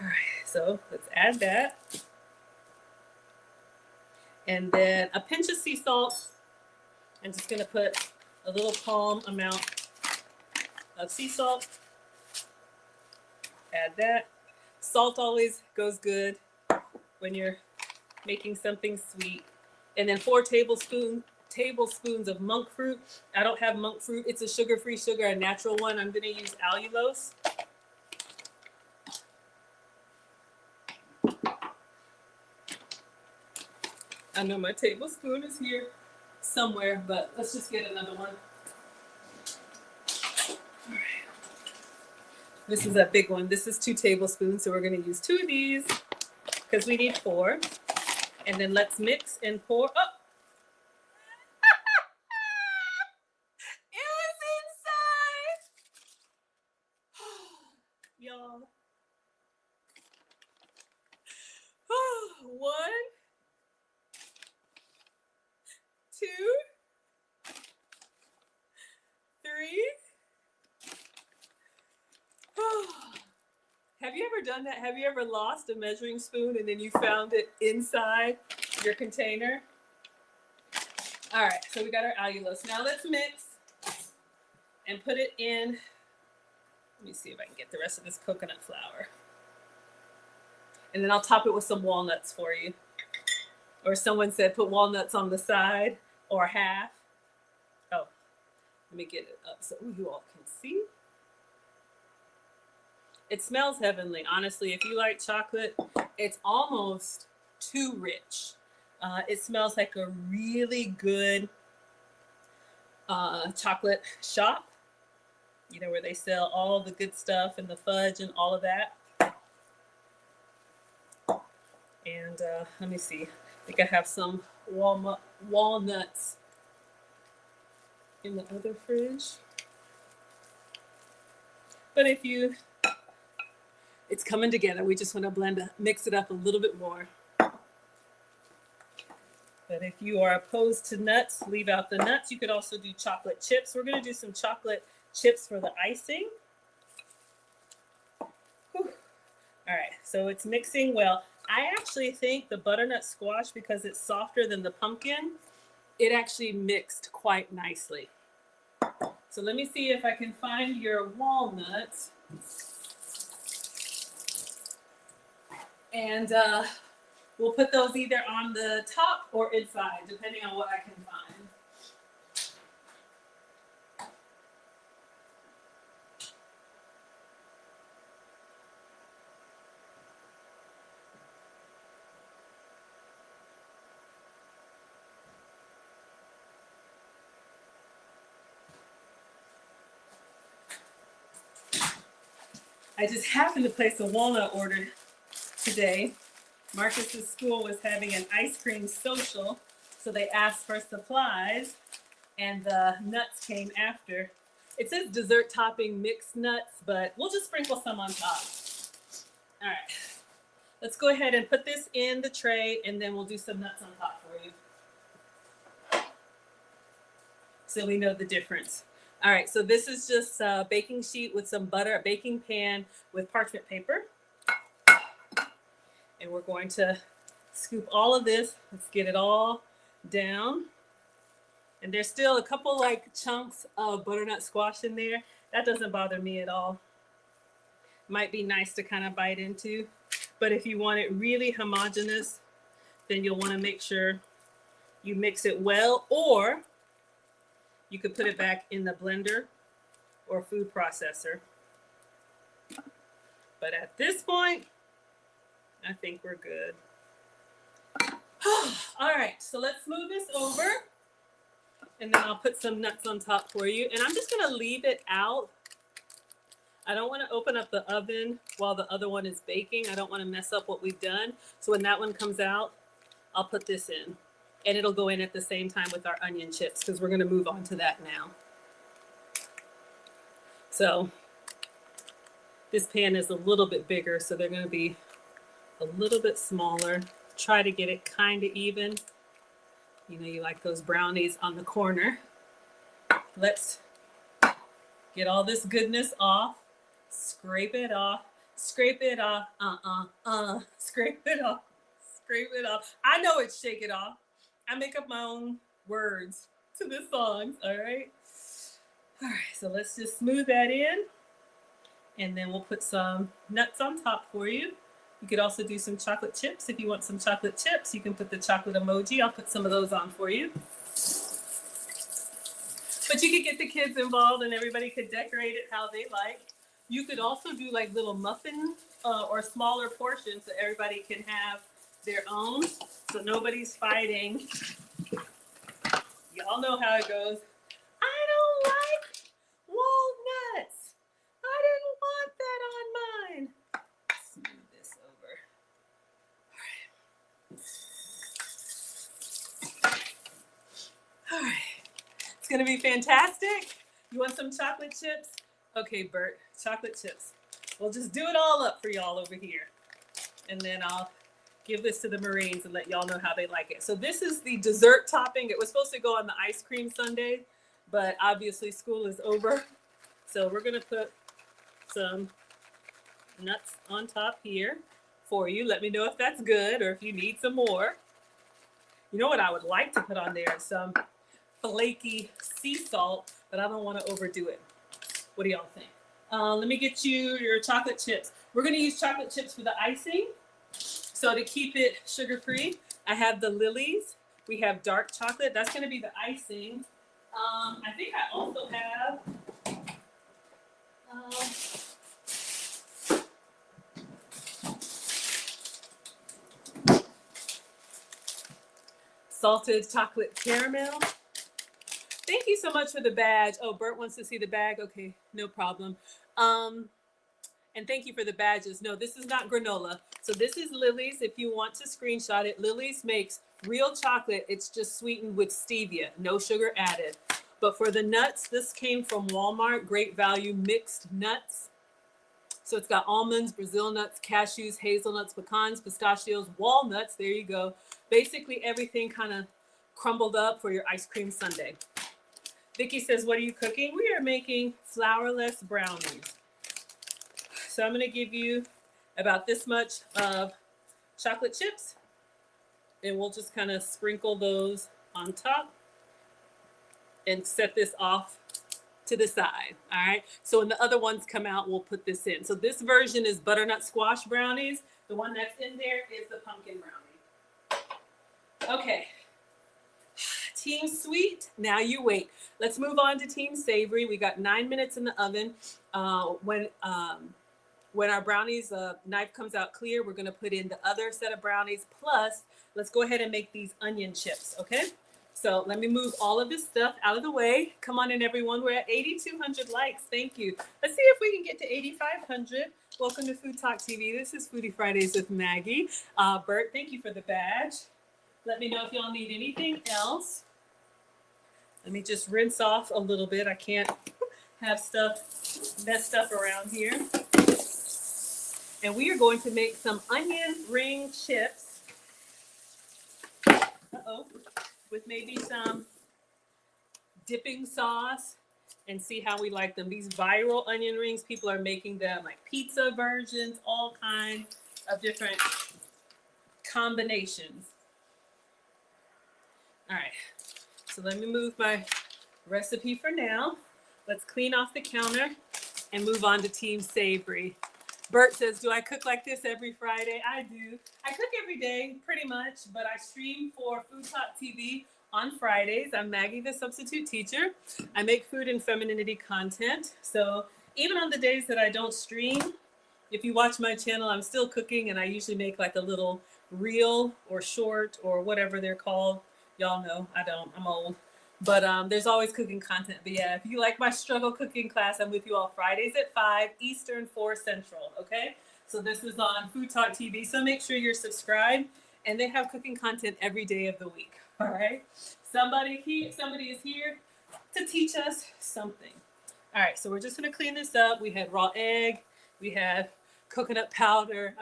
All right, so let's add that. And then a pinch of sea salt. I'm just gonna put a little palm amount of sea salt. Add that. Salt always goes good when you're making something sweet. And then 4 tablespoons of monk fruit. I don't have monk fruit. It's a sugar-free sugar, a natural one. I'm gonna use allulose. I know my tablespoon is here somewhere, but let's just get another one. All right. This is a big one. This is 2 tablespoons, so we're going to use 2 of these because we need 4. And then let's mix and pour up. It was inside. Y'all. 1, 2, 3. Have you ever done that? Have you ever lost a measuring spoon and then you found it inside your container? All right, so we got our allulose. Now let's mix and put it in. Let me see if I can get the rest of this coconut flour. And then I'll top it with some walnuts for you. Or someone said put walnuts on the side or half. Oh, let me get it up so you all can see. It smells heavenly. Honestly, if you like chocolate, it's almost too rich. It smells like a really good chocolate shop, you know, where they sell all the good stuff and the fudge and all of that. And let me see. I think I have some walnuts in the other fridge. But if you, it's coming together. We just want to mix it up a little bit more. But if you are opposed to nuts, leave out the nuts. You could also do chocolate chips. We're going to do some chocolate chips for the icing. Whew. All right, so it's mixing well. I actually think the butternut squash, because it's softer than the pumpkin, it actually mixed quite nicely. So let me see if I can find your walnuts. And we'll put those either on the top or inside, depending on what I can find. I just happened to place a walnut order today. Marcus's school was having an ice cream social, so they asked for supplies, and the nuts came after. It says dessert topping mixed nuts, but we'll just sprinkle some on top. All right, let's go ahead and put this in the tray, and then we'll do some nuts on top for you, so we know the difference. All right, so this is just a baking sheet with some butter, a baking pan with parchment paper. And we're going to scoop all of this. Let's get it all down. And there's still a couple like chunks of butternut squash in there. That doesn't bother me at all. might be nice to kind of bite into. But if you want it really homogeneous, then you'll want to make sure you mix it well, or you could put it back in the blender or food processor. But at this point, I think we're good. All right, so let's move this over, and then I'll put some nuts on top for you. And I'm just gonna leave it out. I don't want to open up the oven while the other one is baking. I don't want to mess up what we've done. So when that one comes out, I'll put this in, and it'll go in at the same time with our onion chips, because we're gonna move on to that now. So this pan is a little bit bigger, so they're gonna be a little bit smaller. Try to get it kind of even. You know, you like those brownies on the corner. Let's get all this goodness off. Scrape it off. Scrape it off. Scrape it off. Scrape it off. I know it's shake it off. I make up my own words to the songs, all right? All right, so let's just smooth that in. And then we'll put some nuts on top for you. You could also do some chocolate chips. If you want some chocolate chips, you can put the chocolate emoji. I'll put some of those on for you. But you could get the kids involved, and everybody could decorate it how they like. You could also do like little muffin or smaller portions so everybody can have their own. So nobody's fighting. Y'all know how it goes. I don't like walnuts. I didn't want that on mine. Smooth this over. All right. It's gonna be fantastic. You want some chocolate chips? Okay, Bert, chocolate chips. We'll just do it all up for y'all over here. And then I'll give this to the Marines and let y'all know how they like it. So this is the dessert topping. It was supposed to go on the ice cream sundae, but obviously school is over. So we're gonna put some nuts on top here for you. Let me know if that's good or if you need some more. You know what I would like to put on there? Some flaky sea salt, but I don't want to overdo it. What do y'all think? Let me get you your chocolate chips. We're going to use chocolate chips for the icing. So to keep it sugar-free, I have the Lily's. We have dark chocolate. That's going to be the icing. I think I also have salted chocolate caramel. Thank you so much for the badge. Oh, Bert wants to see the bag. Okay, no problem. And thank you for the badges. No, this is not granola. So this is Lily's. If you want to screenshot it, Lily's makes real chocolate. It's just sweetened with stevia, no sugar added. But for the nuts, this came from Walmart, Great Value Mixed Nuts. So it's got almonds, Brazil nuts, cashews, hazelnuts, pecans, pistachios, walnuts. There you go. Basically everything kind of crumbled up for your ice cream sundae. Vicky says, what are you cooking? We are making flourless brownies. So I'm going to give you about this much of chocolate chips, and we'll just kind of sprinkle those on top and set this off to the side. All right. So when the other ones come out, we'll put this in. So this version is butternut squash brownies. The one that's in there is the pumpkin brownie. Okay. Team sweet, now you wait. Let's move on to team savory. We got 9 minutes in the oven. When our brownies knife comes out clear, we're gonna put in the other set of brownies. Plus, let's go ahead and make these onion chips, okay? So let me move all of this stuff out of the way. Come on in, everyone. We're at 8,200 likes. Thank you. Let's see if we can get to 8,500. Welcome to Food Talk TV. This is Foodie Fridays with Maggie. Bert, thank you for the badge. Let me know if y'all need anything else. Let me just rinse off a little bit. I can't have stuff messed up around here. And we are going to make some onion ring chips. With maybe some dipping sauce, and see how we like them. These viral onion rings, people are making them like pizza versions, all kinds of different combinations. All right, so let me move my recipe for now. Let's clean off the counter and move on to team savory. Bert says, do I cook like this every Friday? I do. I cook every day, pretty much, but I stream for Food Talk TV on Fridays. I'm Maggie, the substitute teacher. I make food and femininity content. So even on the days that I don't stream, if you watch my channel, I'm still cooking, and I usually make like a little reel or short or whatever they're called. Y'all know, I don't, I'm old. But there's always cooking content. But yeah, if you like my struggle cooking class, I'm with you all Fridays at 5 Eastern, 4 Central, okay? So this is on Food Talk TV, so make sure you're subscribed. And they have cooking content every day of the week, all right? Somebody is here to teach us something. All right, so we're just gonna clean this up. We had raw egg, we had coconut flour,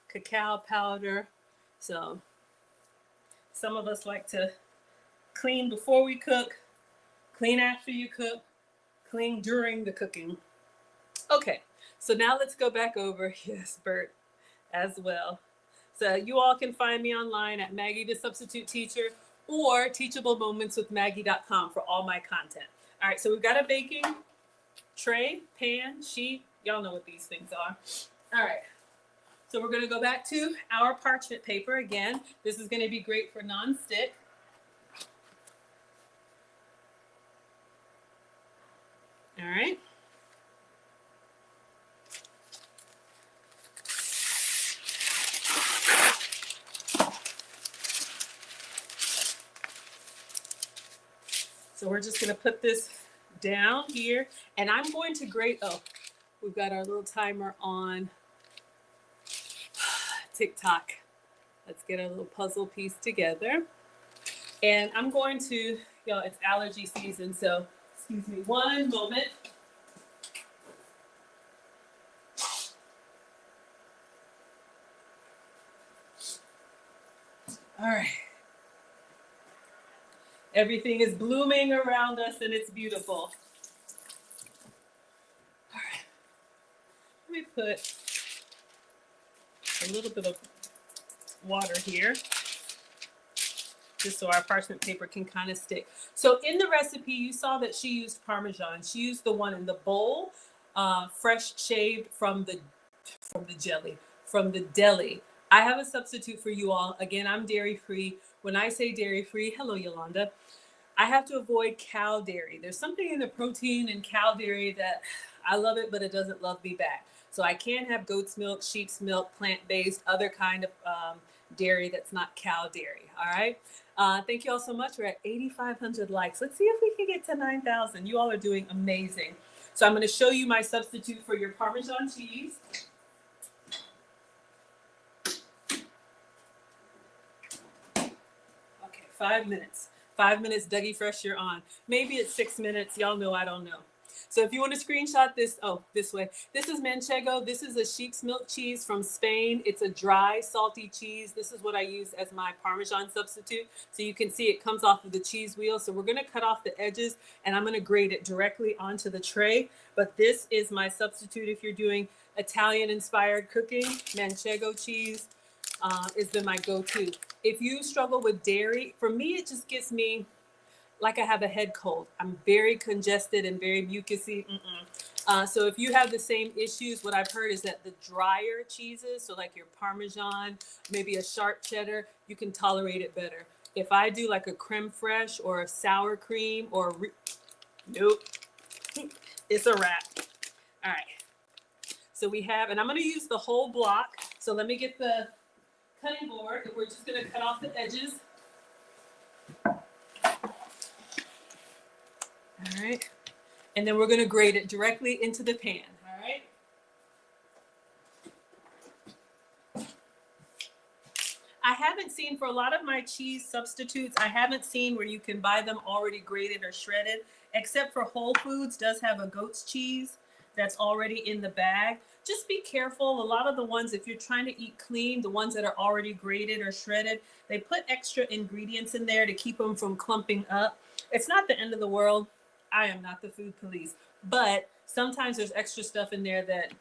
cacao powder. So some of us like to clean before we cook, clean after you cook, clean during the cooking. Okay, so now let's go back over, yes, Bert, as well. So you all can find me online at Maggie the Substitute Teacher or teachablemomentswithmaggie.com for all my content. All right, so we've got a baking tray, pan, sheet. Y'all know what these things are. All right, so we're gonna go back to our parchment paper again. This is gonna be great for non-stick. All right. So we're just going to put this down here, and I'm going to grate. Oh, we've got our little timer on TikTok. Let's get our little puzzle piece together. And I'm going to, y'all, it's allergy season, so excuse me one moment. All right. Everything is blooming around us and it's beautiful. All right. Let me put a little bit of water here, just so our parchment paper can kind of stick. So in the recipe, you saw that she used Parmesan. She used the one in the bowl, fresh shaved from the deli. I have a substitute for you all. Again, I'm dairy-free. When I say dairy-free, hello, Yolanda, I have to avoid cow dairy. There's something in the protein in cow dairy that I love it, but it doesn't love me back. So I can have goat's milk, sheep's milk, plant-based, other kind of dairy that's not cow dairy, all right? Thank you all so much. We're at 8,500 likes. Let's see if we can get to 9,000. You all are doing amazing. So I'm gonna show you my substitute for your Parmesan cheese. Okay, 5 minutes. 5 minutes, Dougie Fresh, you're on. Maybe it's 6 minutes. Y'all know I don't know. So if you want to screenshot this, this way. This is Manchego. This is a sheep's milk cheese from Spain. It's a dry, salty cheese. This is what I use as my Parmesan substitute. So you can see it comes off of the cheese wheel. So we're going to cut off the edges, and I'm going to grate it directly onto the tray. But this is my substitute if you're doing Italian-inspired cooking. Manchego cheese has been my go-to. If you struggle with dairy, for me, it just gets me like I have a head cold. I'm very congested and very mucusy. So if you have the same issues, what I've heard is that the drier cheeses, so like your Parmesan, maybe a sharp cheddar, you can tolerate it better. If I do like a creme fraiche or a sour cream or, nope, it's a wrap. All right. So we have, and I'm going to use the whole block. So let me get the cutting board, and we're just going to cut off the edges. All right. And then we're going to grate it directly into the pan. All right. I haven't seen, for a lot of my cheese substitutes, I haven't seen where you can buy them already grated or shredded, except for Whole Foods does have a goat's cheese that's already in the bag. Just be careful. A lot of the ones, if you're trying to eat clean, the ones that are already grated or shredded, they put extra ingredients in there to keep them from clumping up. It's not the end of the world. I am not the food police, but sometimes there's extra stuff in there that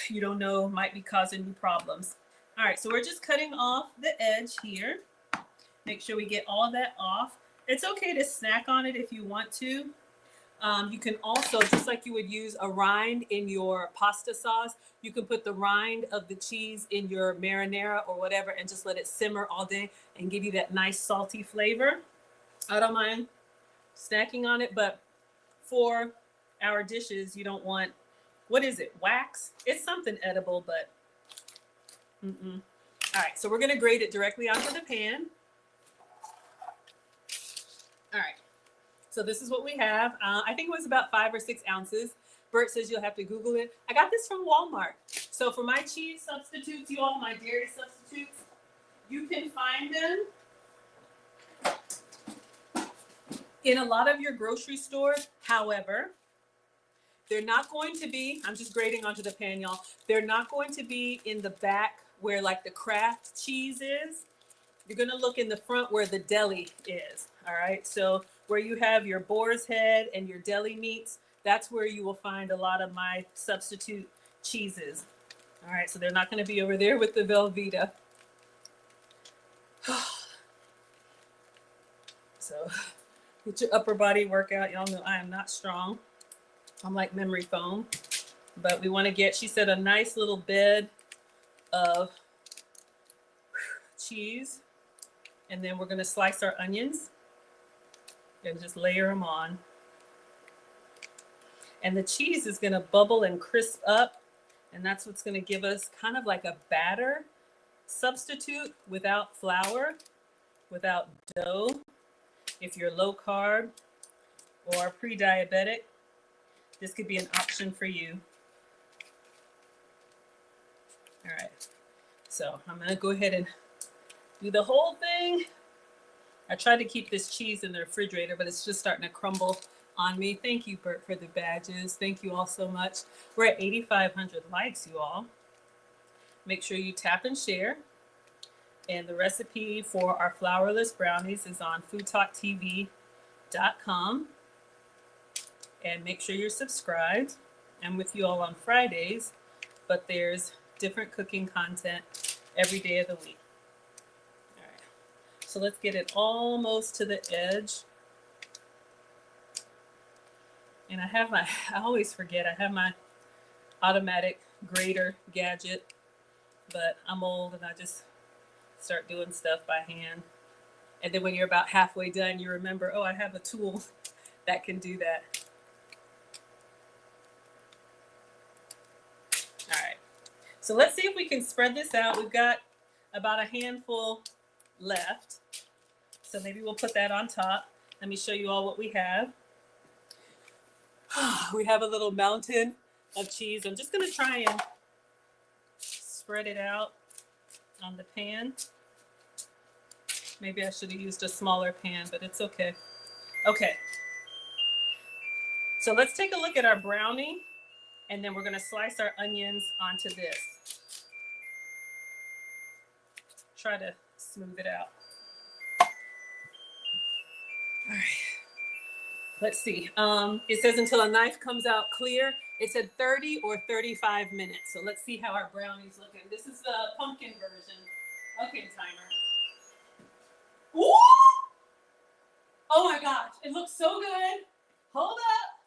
you don't know might be causing you problems. All right, so we're just cutting off the edge here. Make sure we get all of that off. It's okay to snack on it if you want to. You can also, just like you would use a rind in your pasta sauce, you can put the rind of the cheese in your marinara or whatever and just let it simmer all day and give you that nice salty flavor. I don't mind snacking on it, but for our dishes, you don't want, what is it, wax? It's something edible, but All right, so we're gonna grate it directly onto the pan. All right, so this is what we have. I think it was about 5 or 6 ounces. Bert says you'll have to Google it. I got this from Walmart. So for my cheese substitutes, you all, my dairy substitutes, you can find them in a lot of your grocery stores. However, they're not going to be, I'm just grating onto the pan, y'all. They're not going to be in the back where like the Kraft cheese is. You're gonna look in the front where the deli is, all right? So where you have your boar's head and your deli meats, that's where you will find a lot of my substitute cheeses. All right, so they're not gonna be over there with the Velveeta. So get your upper body workout. Y'all know I am not strong. I'm like memory foam. But we wanna get, she said, a nice little bed of cheese. And then we're gonna slice our onions and just layer them on. And the cheese is gonna bubble and crisp up. And that's what's gonna give us kind of like a batter substitute without flour, without dough. If you're low carb or pre-diabetic, this could be an option for you. All right, so I'm gonna go ahead and do the whole thing. I tried to keep this cheese in the refrigerator, but it's just starting to crumble on me. Thank you, Bert, for the badges. Thank you all so much. We're at 8,500 likes, you all. Make sure you tap and share. And the recipe for our flourless brownies is on foodtalktv.com. And make sure you're subscribed. I'm with you all on Fridays, but there's different cooking content every day of the week. All right, so let's get it almost to the edge. And I always forget, I have my automatic grater gadget, but I'm old and I just start doing stuff by hand. And then when you're about halfway done, you remember, oh, I have a tool that can do that. All right, so let's see if we can spread this out. We've got about a handful left. So maybe we'll put that on top. Let me show you all what we have. We have a little mountain of cheese. I'm just gonna try and spread it out on the pan. Maybe I should have used a smaller pan, but it's okay. Okay. So let's take a look at our brownie, and then we're gonna slice our onions onto this. Try to smooth it out. All right. Let's see. It says until a knife comes out clear. It said 30 or 35 minutes. So let's see how our brownie's looking. This is the pumpkin version. Okay, timer. Ooh! Oh my gosh, it looks so good. Hold up.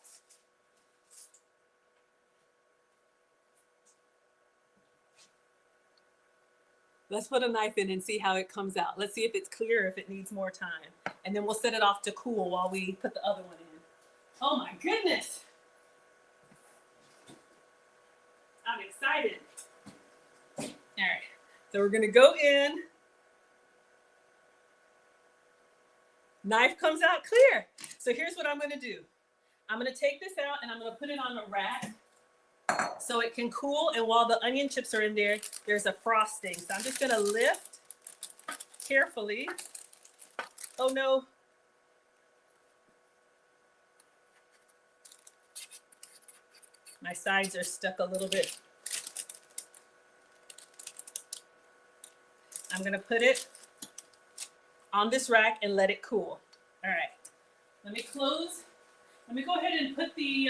Let's put a knife in and see how it comes out. Let's see if it's clear, if it needs more time. And then we'll set it off to cool while we put the other one in. Oh my goodness. I'm excited. All right, so we're gonna go in. Knife comes out clear. So here's what I'm gonna do. I'm gonna take this out and I'm gonna put it on a rack so it can cool. And while the onion chips are in there, there's a frosting. So I'm just gonna lift carefully. Oh no. My sides are stuck a little bit. I'm gonna put it on this rack and let it cool. All right, let me close. Let me go ahead and put the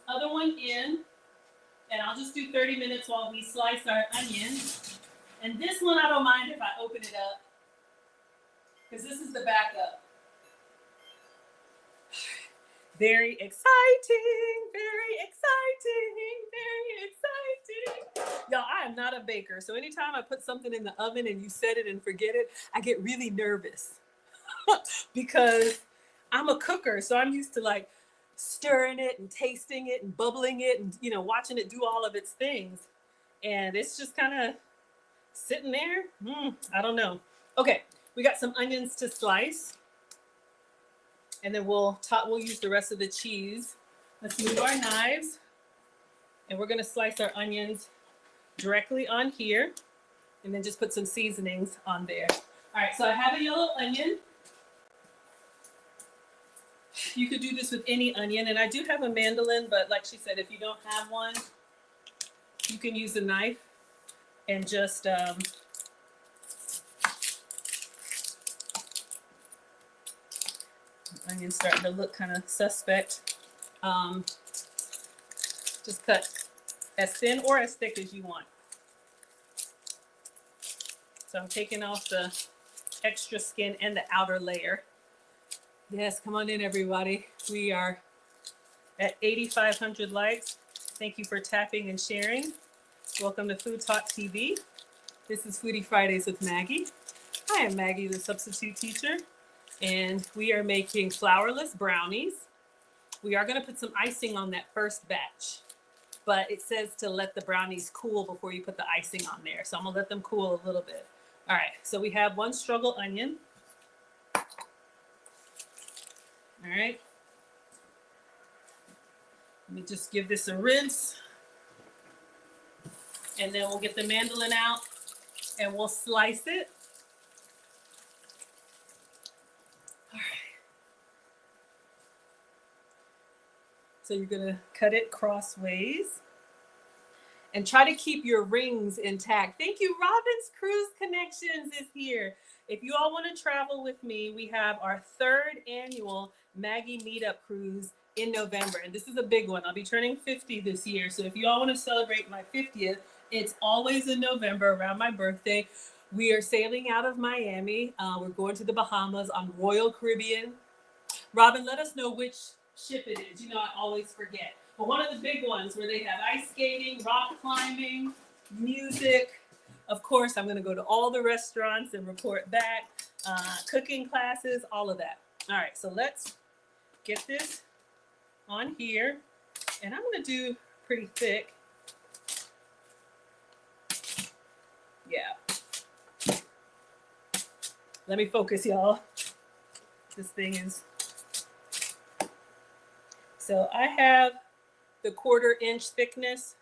other one in, and I'll just do 30 minutes while we slice our onion. And this one, I don't mind if I open it up, because this is the backup. Very exciting, very exciting, very exciting. Y'all, I am not a baker. So anytime I put something in the oven and you set it and forget it, I get really nervous because I'm a cooker. So I'm used to like stirring it and tasting it and bubbling it and, you know, watching it do all of its things. And it's just kind of sitting there. I don't know. Okay, we got some onions to slice. And then we'll use the rest of the cheese. Let's move our knives. And we're gonna slice our onions directly on here. And then just put some seasonings on there. All right, so I have a yellow onion. You could do this with any onion. And I do have a mandolin, but like she said, if you don't have one, you can use a knife and just onions starting to look kind of suspect. Just cut as thin or as thick as you want. So I'm taking off the extra skin and the outer layer. Yes, come on in, everybody. We are at 8,500 likes. Thank you for tapping and sharing. Welcome to Food Talk TV. This is Foodie Fridays with Maggie. I am Maggie, the substitute teacher, and we are making flourless brownies. We are going to put some icing on that first batch, but it says to let the brownies cool before you put the icing on there. So I'm going to let them cool a little bit. All right, so we have one struggle onion. All right. Let me just give this a rinse. And then we'll get the mandolin out and we'll slice it. All right. So you're gonna cut it crossways and try to keep your rings intact. Thank you. Robin's Cruise Connections is here. If you all want to travel with me, we have our 3rd annual Maggie Meetup Cruise in November. And this is a big one. I'll be turning 50 this year. So if you all want to celebrate my 50th, it's always in November around my birthday. We are sailing out of Miami. We're going to the Bahamas on Royal Caribbean. Robin, let us know which ship it is. You know, I always forget. But one of the big ones where they have ice skating, rock climbing, music. Of course, I'm going to go to all the restaurants and report back. Cooking classes, all of that. All right, so let's get this on here. And I'm going to do pretty thick. Yeah. Let me focus, y'all. This thing is. So I have the 1/4 inch thickness.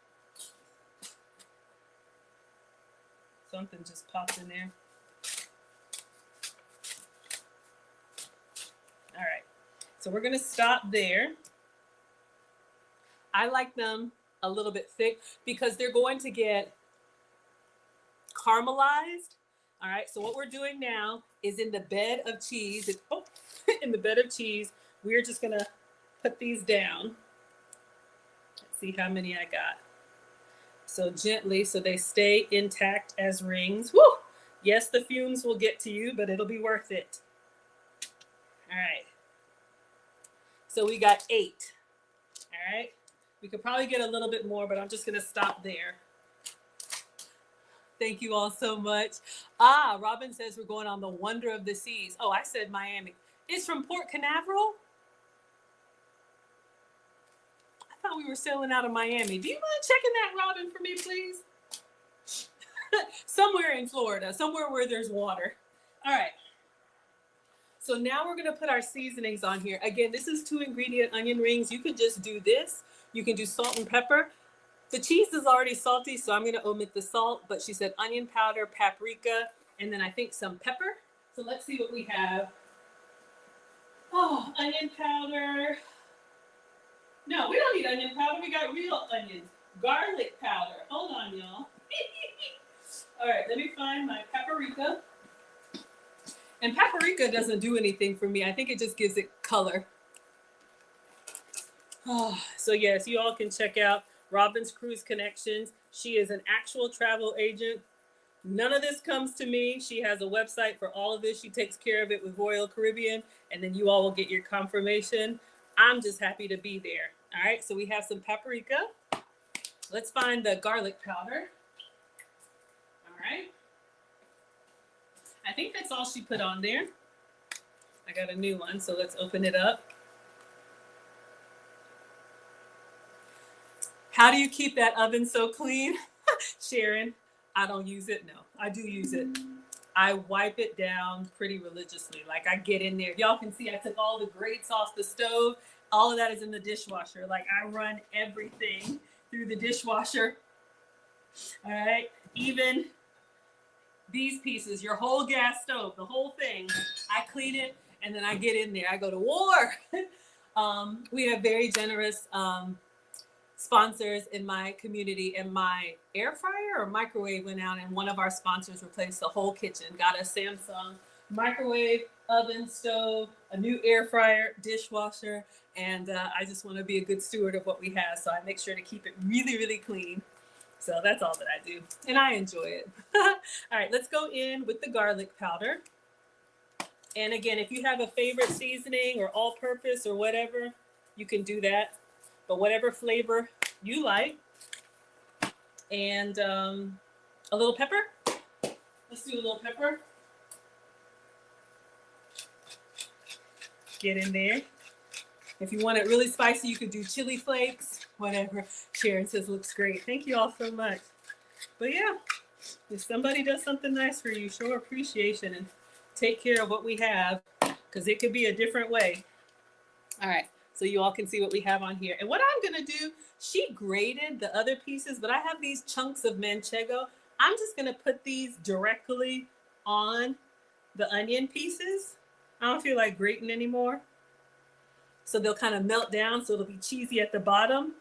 Something just popped in there. All right. So we're going to stop there. I like them a little bit thick because they're going to get caramelized. All right. So what we're doing now is in the bed of cheese. In the bed of cheese, we're just going to put these down. Let's see how many I got. So gently, so they stay intact as rings. Woo! Yes, the fumes will get to you, but it'll be worth it. All right. So we got 8. All right. We could probably get a little bit more, but I'm just going to stop there. Thank you all so much. Robin says we're going on the Wonder of the Seas. Oh, I said Miami. It's from Port Canaveral? I thought we were sailing out of Miami. Do you mind checking that, Robin, for me, please? Somewhere in Florida, somewhere where there's water. All right. So now we're going to put our seasonings on here. Again, this is 2 ingredient onion rings. You could just do this. You can do salt and pepper. The cheese is already salty, so I'm going to omit the salt. But she said onion powder, paprika, and then I think some pepper. So let's see what we have. Oh, onion powder. No, we don't need onion powder. We got real onions. Garlic powder. Hold on, y'all. All right, let me find my paprika. And paprika doesn't do anything for me. I think it just gives it color. Oh, so yes, you all can check out Robin's Cruise Connections. She is an actual travel agent. None of this comes to me. She has a website for all of this. She takes care of it with Royal Caribbean, and then you all will get your confirmation. I'm just happy to be there. All right, so we have some paprika. Let's find the garlic powder. All right. I think that's all she put on there. I got a new one, so let's open it up. How do you keep that oven so clean? Sharon, I don't use it. No, I do use it. I wipe it down pretty religiously. Like I get in there. Y'all can see I took all the grates off the stove. All of that is in the dishwasher. Like I run everything through the dishwasher. All right. Even these pieces, your whole gas stove, the whole thing, I clean it and then I get in there. I go to war. We have very generous sponsors in my community, and my air fryer or microwave went out, and one of our sponsors replaced the whole kitchen. Got a Samsung microwave, oven, stove, a new air fryer, dishwasher, and I just want to be a good steward of what we have, so I make sure to keep it really, really clean. So that's all that I do, and I enjoy it. All right, let's go in with the garlic powder. And again, if you have a favorite seasoning or all-purpose or whatever, you can do that. But whatever flavor you like. And a little pepper. Let's do a little pepper. Get in there. If you want it really spicy, you could do chili flakes, whatever. Sharon says looks great. Thank you all so much. But yeah, if somebody does something nice for you, show appreciation and take care of what we have, because it could be a different way. All right. So you all can see what we have on here. And what I'm going to do, she grated the other pieces, but I have these chunks of manchego. I'm just going to put these directly on the onion pieces. I don't feel like grating anymore. So they'll kind of melt down, so it'll be cheesy at the bottom.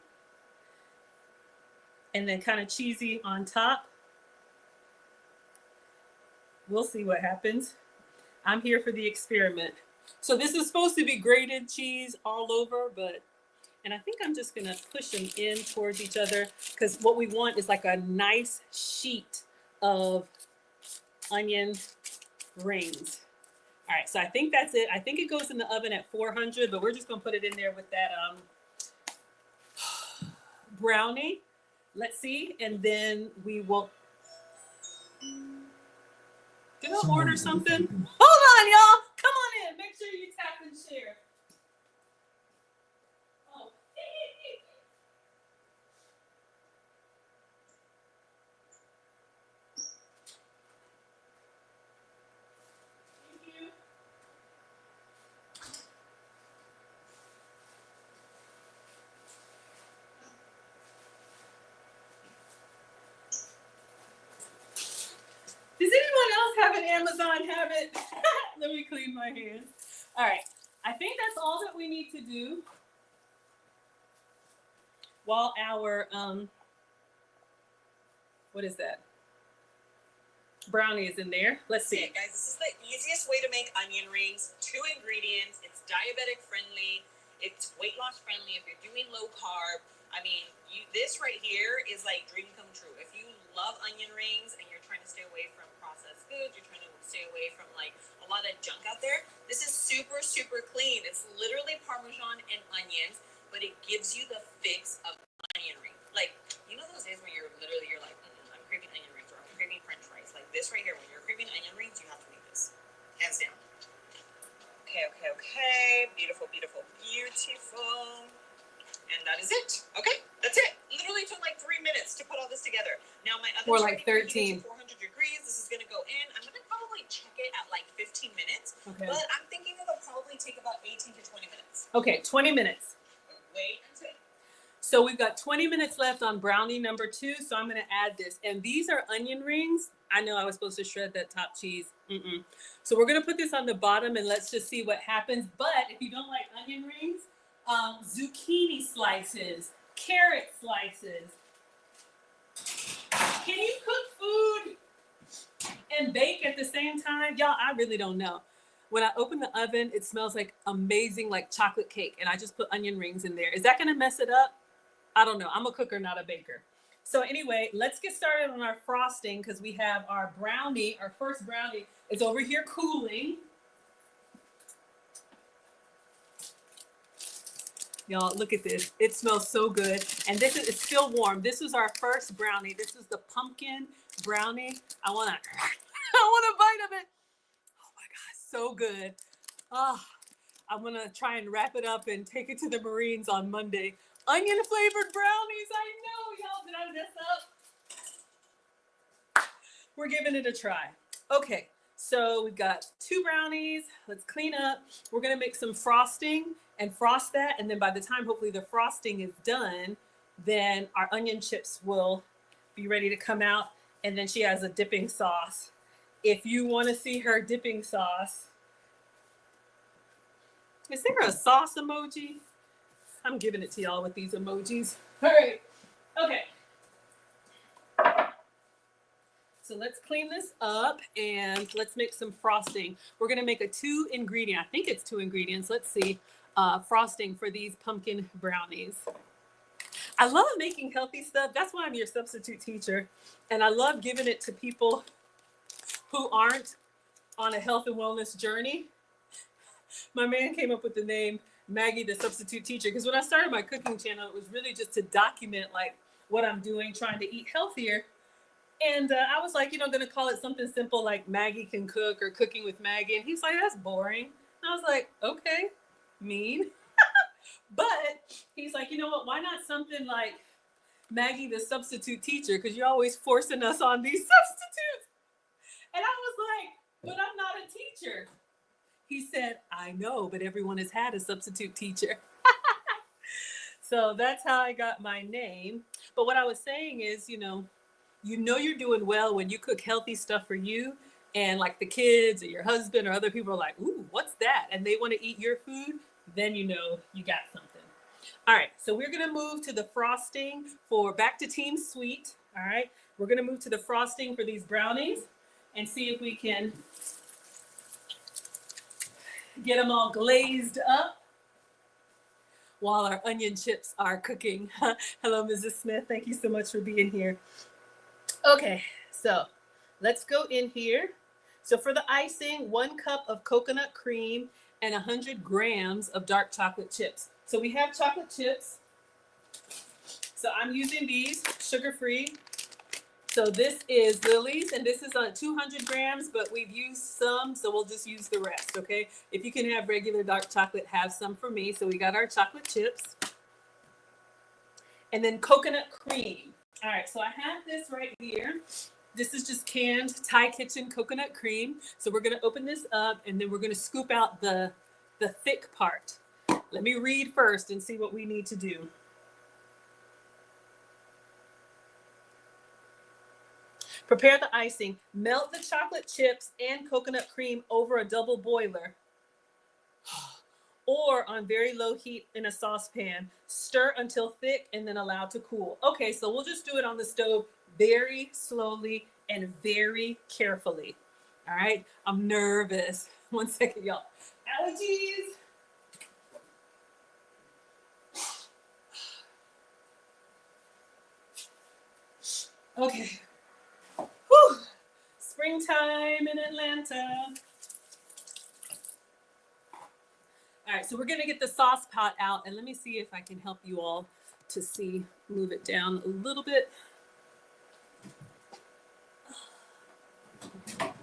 And then kind of cheesy on top. We'll see what happens. I'm here for the experiment. So this is supposed to be grated cheese all over, and I think I'm just gonna push them in towards each other, because what we want is like a nice sheet of onion rings. All right, so I think that's it. I think it goes in the oven at 400, but we're just gonna put it in there with that brownie. Let's see, and then we will. Did I order something? Hold on, y'all. Come on in. Make sure you tap and share. Oh. Thank you. Does anyone else have an Amazon habit? Let me clean my hands. All right. I think that's all that we need to do while our, what is that? Brownie is in there. Let's see. Yeah, guys, this is the easiest way to make onion rings. 2 ingredients. It's diabetic friendly. It's weight loss friendly if you're doing low carb. I mean, this right here is like dream come true. If you love onion rings and you're trying to stay away from processed foods, you're trying to stay away from like a lot of junk out there, this is super, super clean. It's literally Parmesan and onions, but it gives you the fix of onion ring. Like, you know those days where you're like, I'm craving onion rings, or I'm craving French fries. Like this right here, when you're craving onion rings, you have to make this. Hands down. Okay. Beautiful, beautiful, beautiful. And that is it. Okay, that's it. Literally took like 3 minutes to put all this together. Now my oven's or like 13. 400 degrees. This is gonna go in. I'm gonna probably check it at like 15 minutes. Okay. But I'm thinking it'll probably take about 18 to 20 minutes. Okay, 20 minutes. Wait until. So we've got 20 minutes left on brownie number 2. So I'm going to add this. And these are onion rings. I know I was supposed to shred that top cheese. So we're going to put this on the bottom and let's just see what happens. But if you don't like onion rings, zucchini slices, carrot slices. Can you cook food and bake at the same time? Y'all, I really don't know. When I open the oven, it smells like amazing, like chocolate cake. And I just put onion rings in there. Is that going to mess it up? I don't know. I'm a cooker, not a baker. So anyway, let's get started on our frosting, because we have our brownie. Our first brownie is over here cooling. Y'all, look at this. It smells so good. And this is, it's still warm. This is our first brownie. This is the pumpkin brownie. I want a bite of it. Oh my God, so good. Ah, I'm gonna try and wrap it up and take it to the Marines on Monday. Onion flavored brownies. I know, y'all. Did I mess up? We're giving it a try. Okay, so we've got 2 brownies. Let's clean up. We're gonna make some frosting and frost that. And then by the time hopefully the frosting is done, then our onion chips will be ready to come out. And then she has a dipping sauce. If you wanna see her dipping sauce, is there a sauce emoji? I'm giving it to y'all with these emojis. All right, okay. So let's clean this up and let's make some frosting. We're gonna make a 2 ingredient, I think it's 2 ingredients, let's see, frosting for these pumpkin brownies. I love making healthy stuff. That's why I'm your substitute teacher. And I love giving it to people who aren't on a health and wellness journey. My man came up with the name Maggie, the substitute teacher, because when I started my cooking channel, it was really just to document like what I'm doing, trying to eat healthier. And I was like, going to call it something simple like Maggie Can Cook or Cooking with Maggie. And he's like, that's boring. And I was like, okay, mean. But he's like, you know what? Why not something like Maggie, the substitute teacher? Because you're always forcing us on these substitutes. And I was like, but I'm not a teacher. He said, I know, but everyone has had a substitute teacher. So that's how I got my name. But what I was saying is, you're doing well when you cook healthy stuff for you, and like the kids or your husband or other people are like, ooh, what's that? And they want to eat your food, then you know you got something. All right, so we're gonna move to the frosting for back to Team Sweet. All right, we're gonna move to the frosting for these brownies and see if we can get them all glazed up while our onion chips are cooking. Hello, Mrs. Smith, thank you so much for being here. Okay, so let's go in here. So for the icing, 1 cup of coconut cream and 100 grams of dark chocolate chips. So we have chocolate chips. So I'm using these sugar-free. So this is Lily's, and this is on 200 grams, but we've used some, so we'll just use the rest, okay? If you can have regular dark chocolate, have some for me. So we got our chocolate chips. And then coconut cream. All right, so I have this right here. This is just canned Thai Kitchen coconut cream. So we're gonna open this up and then we're gonna scoop out the thick part. Let me read first and see what we need to do. Prepare the icing. Melt the chocolate chips and coconut cream over a double boiler or on very low heat in a saucepan. Stir until thick and then allow to cool. Okay, so we'll just do it on the stove very slowly and very carefully. All right, I'm nervous. 1 second, y'all. Allergies. Okay. Whew. Springtime in Atlanta. All right, so we're gonna get the sauce pot out and let me see if I can help you all to see, move it down a little bit. I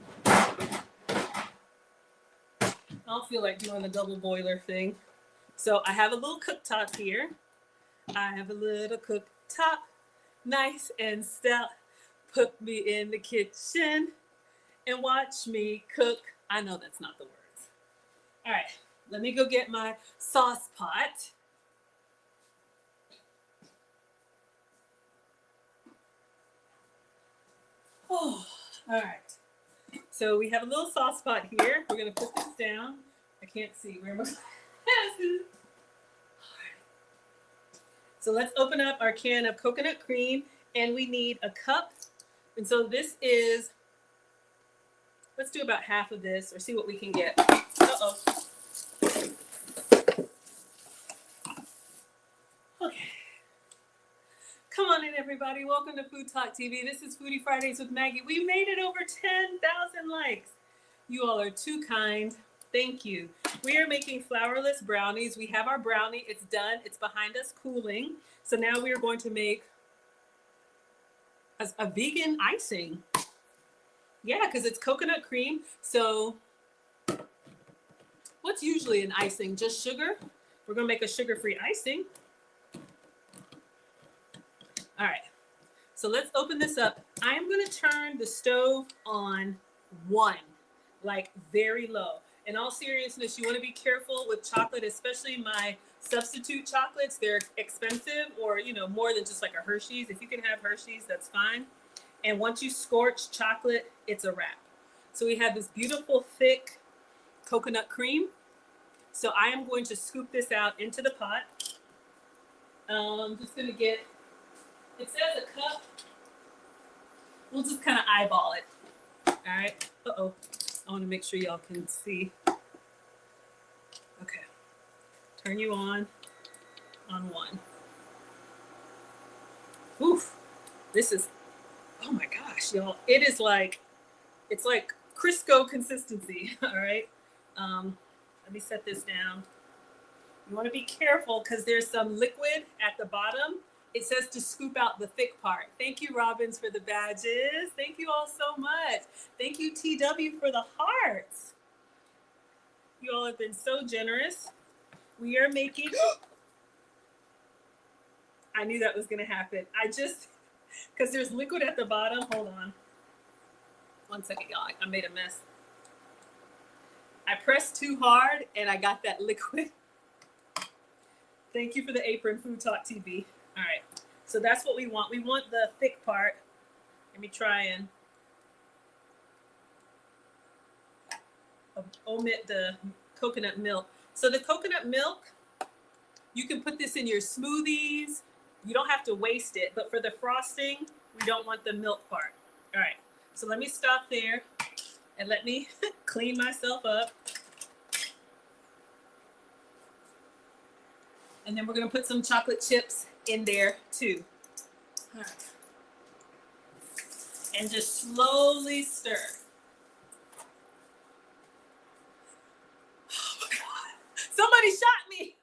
don't feel like doing the double boiler thing. So I have a little cooktop here. I have a little cooktop, nice and stout. Put me in the kitchen and watch me cook. I know that's not the words. All right, let me go get my sauce pot. Oh, all right. So we have a little sauce pot here. We're gonna put this down. I can't see, where am I? So let's open up our can of coconut cream and we need a cup. And so this is, let's do about half of this or see what we can get. Uh-oh. Okay. Come on in, everybody. Welcome to Food Talk TV. This is Foodie Fridays with Maggie. We made it over 10,000 likes. You all are too kind. Thank you. We are making flourless brownies. We have our brownie. It's done. It's behind us cooling. So now we are going to make a vegan icing. Yeah, because it's coconut cream. So what's usually an icing? Just sugar? We're going to make a sugar-free icing. All right. So let's open this up. I'm going to turn the stove on 1, like very low. In all seriousness, you want to be careful with chocolate, especially my substitute chocolates. They're expensive, or, you know, more than just like a Hershey's. If you can have Hershey's, that's fine. And once you scorch chocolate, it's a wrap. So we have this beautiful, thick coconut cream. So I am going to scoop this out into the pot. Just going to get, it says a cup. We'll just kind of eyeball it. All right. Uh-oh. I want to make sure y'all can see. Okay. Turn you on 1. Oof. This is, oh my gosh, y'all. It is like, it's like Crisco consistency. All right. Let me set this down. You want to be careful because there's some liquid at the bottom. It says to scoop out the thick part. Thank you, Robbins, for the badges. Thank you all so much. Thank you, TW, for the hearts. You all have been so generous. We are making... I knew that was going to happen. Because there's liquid at the bottom. Hold on. 1 second, y'all. I made a mess. I pressed too hard, and I got that liquid. Thank you for the apron, Food Talk TV. All right, so that's what we want. We want the thick part. Let me try and omit the coconut milk. So the coconut milk, you can put this in your smoothies. You don't have to waste it, but for the frosting, we don't want the milk part. All right, so let me stop there and let me clean myself up. And then we're gonna put some chocolate chips in there too. All right. And just slowly stir. Oh my God, somebody shot me.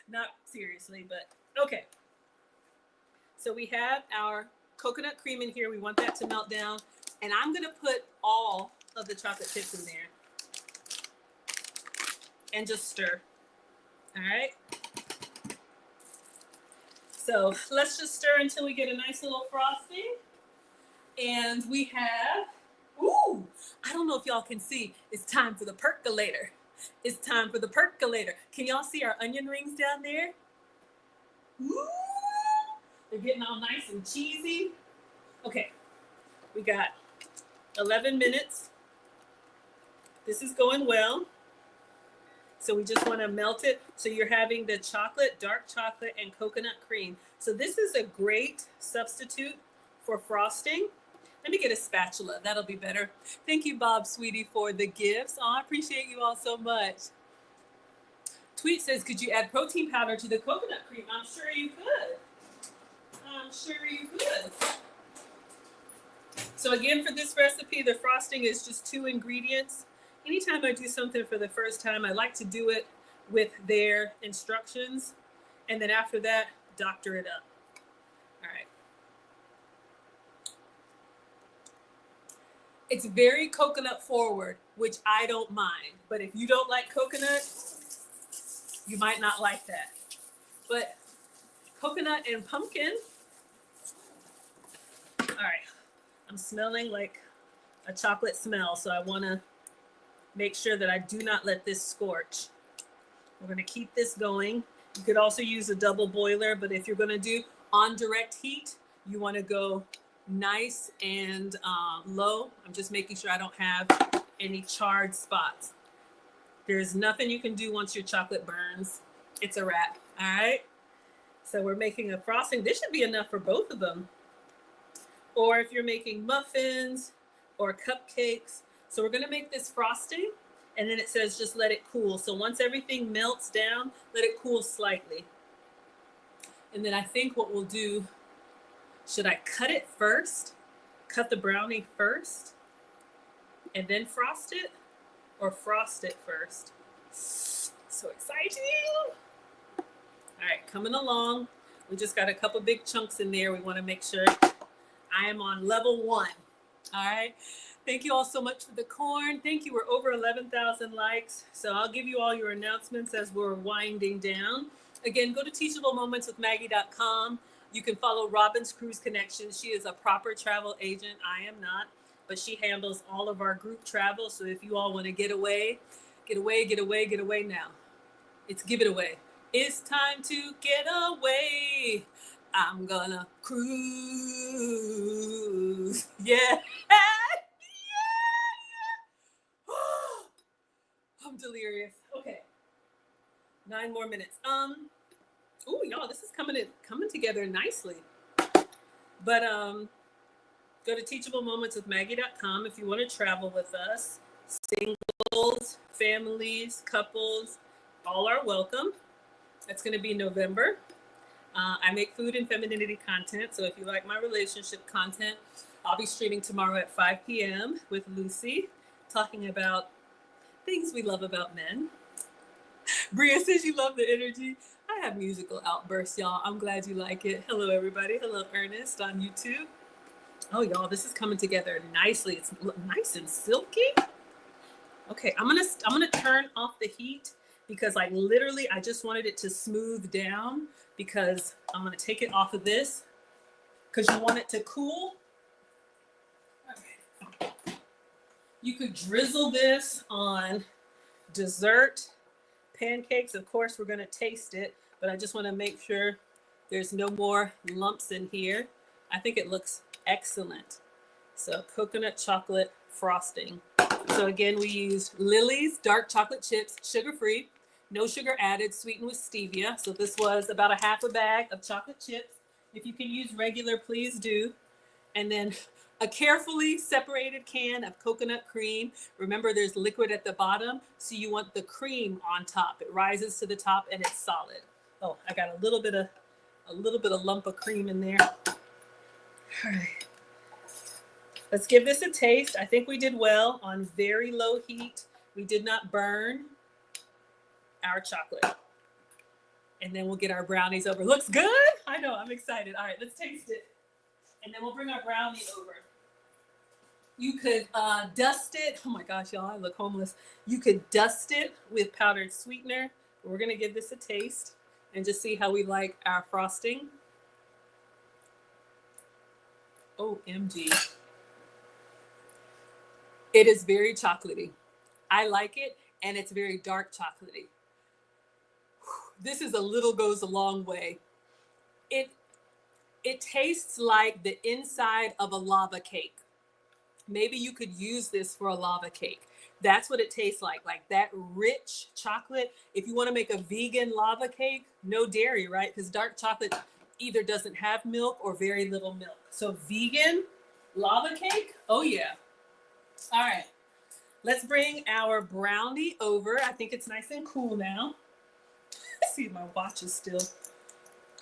Not seriously, but okay. So we have our coconut cream in here. We want that to melt down. And I'm gonna put all of the chocolate chips in there and just stir. All right. So let's just stir until we get a nice little frosting. And we have, ooh, I don't know if y'all can see, it's time for the percolator. It's time for the percolator. Can y'all see our onion rings down there? Ooh, they're getting all nice and cheesy. Okay, we got 11 minutes. This is going well. So we just want to melt it. So you're having the chocolate, dark chocolate, and coconut cream. So this is a great substitute for frosting. Let me get a spatula. That'll be better. Thank you, Bob, sweetie, for the gifts. Oh, I appreciate you all so much. Tweet says, could you add protein powder to the coconut cream? I'm sure you could. I'm sure you could. So again, for this recipe, the frosting is just 2 ingredients. Anytime I do something for the first time, I like to do it with their instructions. And then after that, doctor it up. All right. It's very coconut forward, which I don't mind. But if you don't like coconut, you might not like that. But coconut and pumpkin. All right. I'm smelling like a chocolate smell, so I want to make sure that I do not let this scorch. We're going to keep this going. You could also use a double boiler, but if you're going to do on direct heat, you want to go nice and low. I'm just making sure I don't have any charred spots. There's nothing you can do once your chocolate burns. It's a wrap. All right. So we're making a frosting. This should be enough for both of them. Or if you're making muffins or cupcakes. So we're going to make this frosting, and then it says just let it cool. So once everything melts down, let it cool slightly. And then I think what we'll do, should I cut it first? Cut the brownie first and then frost it? or frost it first. So exciting. All right, coming along. We just got a couple big chunks in there. We want to make sure I am on level 1. All right. Thank you all so much for the corn. Thank you. We're over 11,000 likes. So I'll give you all your announcements as we're winding down. Again, go to teachablemomentswithmaggie.com. You can follow Robin's Cruise Connections. She is a proper travel agent. I am not, but she handles all of our group travel. So if you all want to get away now. It's give it away. It's time to get away. I'm gonna cruise. Yeah. I'm delirious. Okay. 9 more minutes. Oh, y'all, this is coming together nicely. But go to teachablemomentswithmaggie.com if you want to travel with us. Singles, families, couples, all are welcome. It's going to be November. I make food and femininity content, so if you like my relationship content, I'll be streaming tomorrow at 5 p.m. with Lucy, talking about things we love about men. Bria says you love the energy. I have musical outbursts, y'all. I'm glad you like it. Hello, everybody. Hello, Ernest on YouTube. Oh, y'all, this is coming together nicely. It's nice and silky. Okay, I'm gonna turn off the heat because like literally I just wanted it to smooth down because I'm gonna take it off of this because you want it to cool. Okay. You could drizzle this on dessert, pancakes. Of course, we're gonna taste it, but I just want to make sure there's no more lumps in here. I think it looks excellent. So coconut chocolate frosting. So again, we used Lily's dark chocolate chips, sugar-free, no sugar added, sweetened with stevia. So this was about a half a bag of chocolate chips. If you can use regular, please do. And then a carefully separated can of coconut cream. Remember, there's liquid at the bottom, so you want the cream on top. It rises to the top and it's solid. Oh, I got a little bit of lump of cream in there. All right. Let's give this a taste. I think we did well on very low heat. We did not burn our chocolate. And then we'll get our brownies over. Looks good? I know, I'm excited. All right, let's taste it. And then we'll bring our brownie over. You could dust it. Oh my gosh, y'all, I look homeless. You could dust it with powdered sweetener. We're gonna give this a taste and just see how we like our frosting. OMG. It is very chocolatey. I like it, and it's very dark chocolatey. This is a little goes a long way. It tastes like the inside of a lava cake. Maybe you could use this for a lava cake. That's what it tastes like that rich chocolate. If you want to make a vegan lava cake, no dairy, right? Because dark chocolate either doesn't have milk or very little milk. So vegan lava cake, oh yeah. All right, let's bring our brownie over. I think it's nice and cool now. See, my watch is still.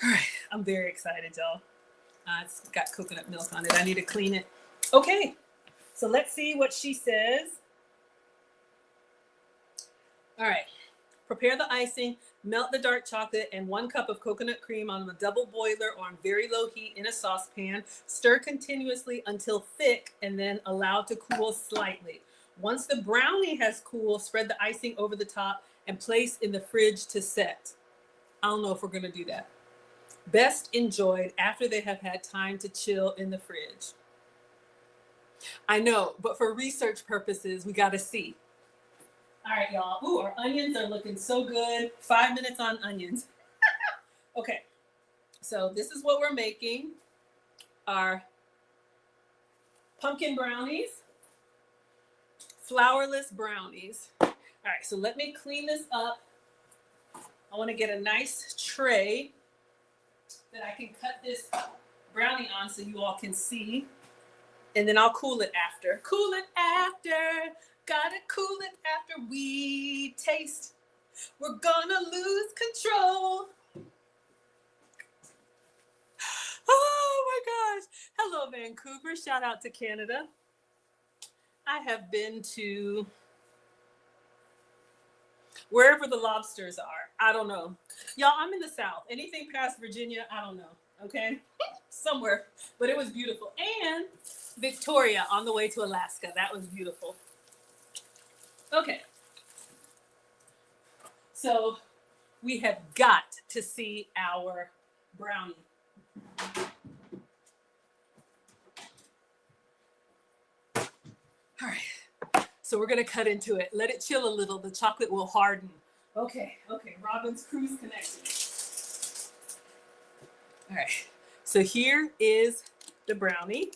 All right, I'm very excited, y'all. It's got coconut milk on it. I need to clean it. Okay, so let's see what she says. All right, prepare the icing, melt the dark chocolate and 1 cup of coconut cream on a double boiler or on very low heat in a saucepan. Stir continuously until thick and then allow to cool slightly. Once the brownie has cooled, spread the icing over the top and place in the fridge to set. I don't know if we're gonna do that. Best enjoyed after they have had time to chill in the fridge. I know, but for research purposes, we gotta see. All right, y'all. Ooh, our onions are looking so good. 5 minutes on onions. Okay, so this is what we're making. Our pumpkin brownies, flourless brownies. All right, so let me clean this up. I want to get a nice tray that I can cut this brownie on so you all can see. And then I'll cool it after. Cool it after. Gotta cool it after we taste. We're gonna lose control. Oh my gosh. Hello, Vancouver. Shout out to Canada. I have been to wherever the lobsters are. I don't know. Y'all, I'm in the South. Anything past Virginia, I don't know. Okay? Somewhere. But it was beautiful. And Victoria on the way to Alaska. That was beautiful. Okay. So we have got to see our brownie. All right. So we're going to cut into it. Let it chill a little. The chocolate will harden. Okay. Robin's cruise connected. All right. So here is the brownie.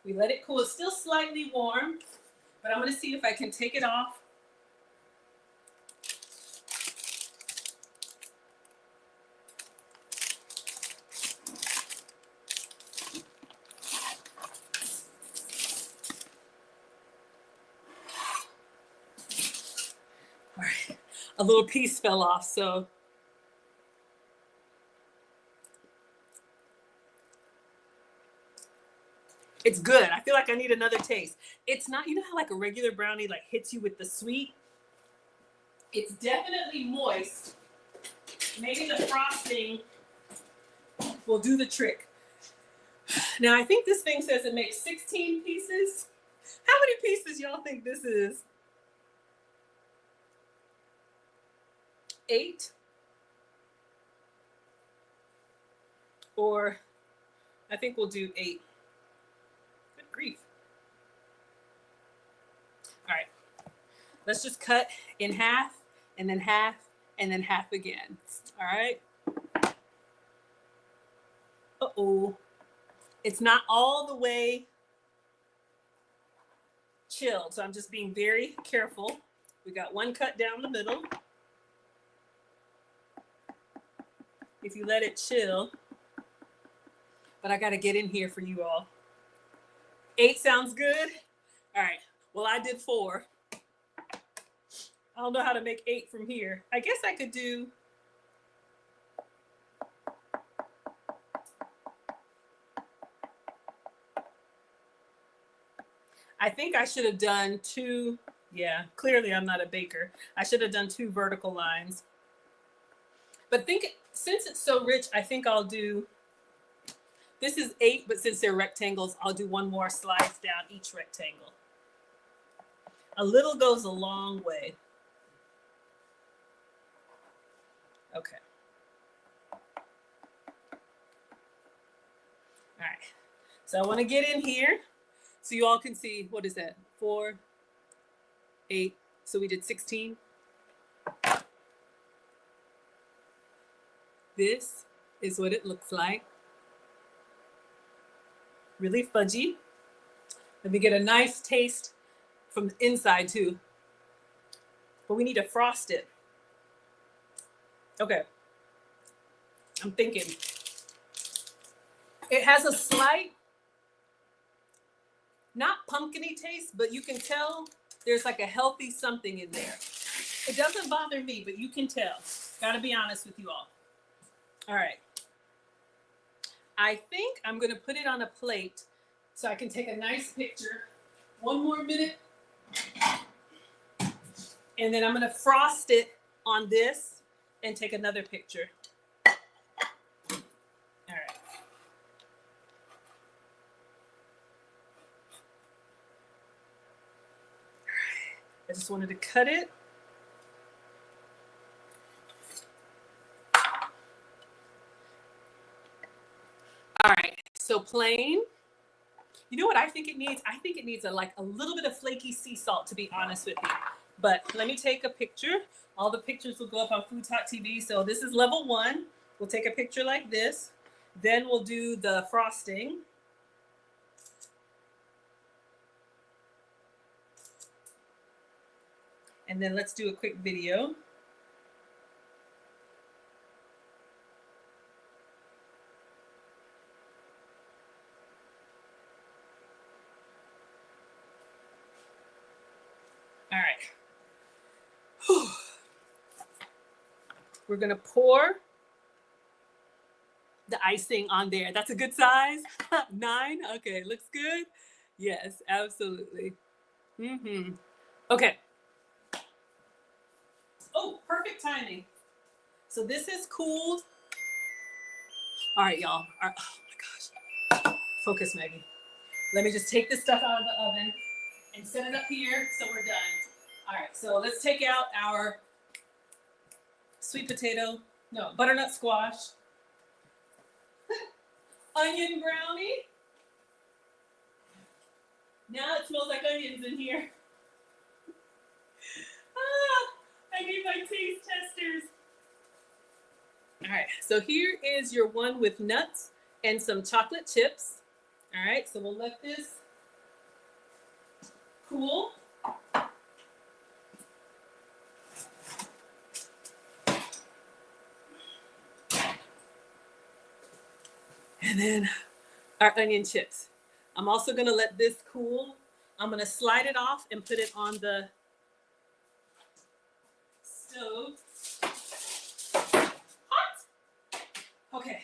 We let it cool. It's still slightly warm, but I'm going to see if I can take it off. All right. A little piece fell off, so it's good. I feel like I need another taste. It's not, you know how like a regular brownie like hits you with the sweet? It's definitely moist. Maybe the frosting will do the trick. Now I think this thing says it makes 16 pieces. How many pieces y'all think this is? 8? Or I think we'll do 8. Good grief. All right. Let's just cut in half and then half and then half again. All right. Uh-oh. It's not all the way chilled, so I'm just being very careful. We got one cut down the middle. If you let it chill, but I got to get in here for you all. 8 sounds good. All right. Well, I did 4. I don't know how to make 8 from here. I guess I could do. I think I should have done 2. Yeah, clearly I'm not a baker. I should have done 2 vertical lines. But since it's so rich, I think I'll do. This is 8, but since they're rectangles, I'll do 1 more slice down each rectangle. A little goes a long way. Okay. All right. So I want to get in here so you all can see, what is that? 4, 8. So we did 16. This is what it looks like. Really fudgy. Let me get a nice taste from the inside too. But we need to frost it. Okay. I'm thinking. It has a slight, not pumpkin-y taste, but you can tell there's like a healthy something in there. It doesn't bother me, but you can tell. Gotta be honest with you all. All right. I think I'm gonna put it on a plate so I can take a nice picture. 1 more minute. And then I'm gonna frost it on this and take another picture. All right. I just wanted to cut it. All right, so plain. You know what I think it needs? I think it needs a little bit of flaky sea salt, to be honest with you. But let me take a picture. All the pictures will go up on Foodie. So this is level 1. We'll take a picture like this. Then we'll do the frosting. And then let's do a quick video. All right. Whew. We're gonna pour the icing on there. That's a good size. 9. Okay, looks good. Yes, absolutely. Okay. Oh, timing. So this is cooled. All right, y'all. All right. Oh my gosh. Focus, Maggie. Let me just take this stuff out of the oven and set it up here so we're done. All right, so let's take out our butternut squash, onion brownie. Now it smells like onions in here. I need my taste testers. All right, so here is your one with nuts and some chocolate chips. All right, so we'll let this cool. And then our onion chips. I'm also gonna let this cool. I'm gonna slide it off and put it on the stove. Hot. Okay.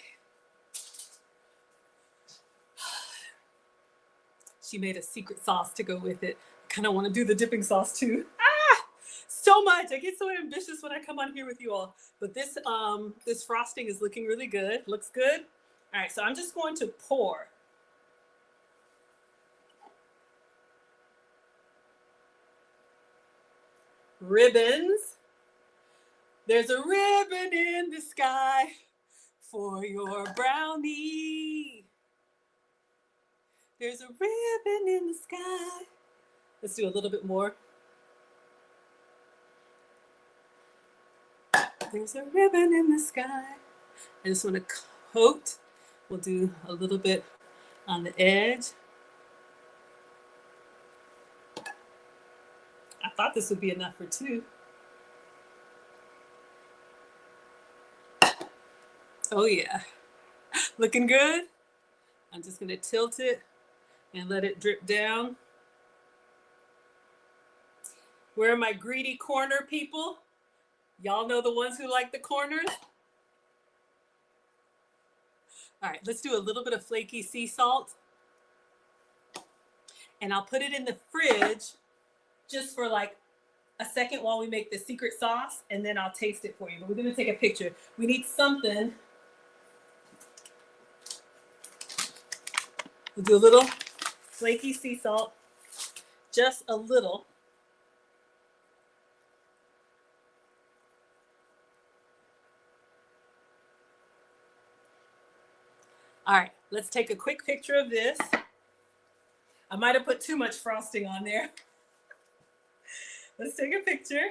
She made a secret sauce to go with it. I kind of want to do the dipping sauce too. So much. I get so ambitious when I come on here with you all. But this this frosting is looking really good. Looks good. All right, so I'm just going to pour. Ribbons. There's a ribbon in the sky for your brownie. There's a ribbon in the sky. Let's do a little bit more. There's a ribbon in the sky. I just want to coat. We'll do a little bit on the edge. I thought this would be enough for two. Oh yeah, looking good. I'm just gonna tilt it and let it drip down. Where are my greedy corner people? Y'all know the ones who like the corners? All right, let's do a little bit of flaky sea salt. And I'll put it in the fridge just for like a second while we make the secret sauce, and then I'll taste it for you. But we're gonna take a picture. We need something. We'll do a little flaky sea salt, just a little. All right, let's take a quick picture of this. I might have put too much frosting on there. Let's take a picture.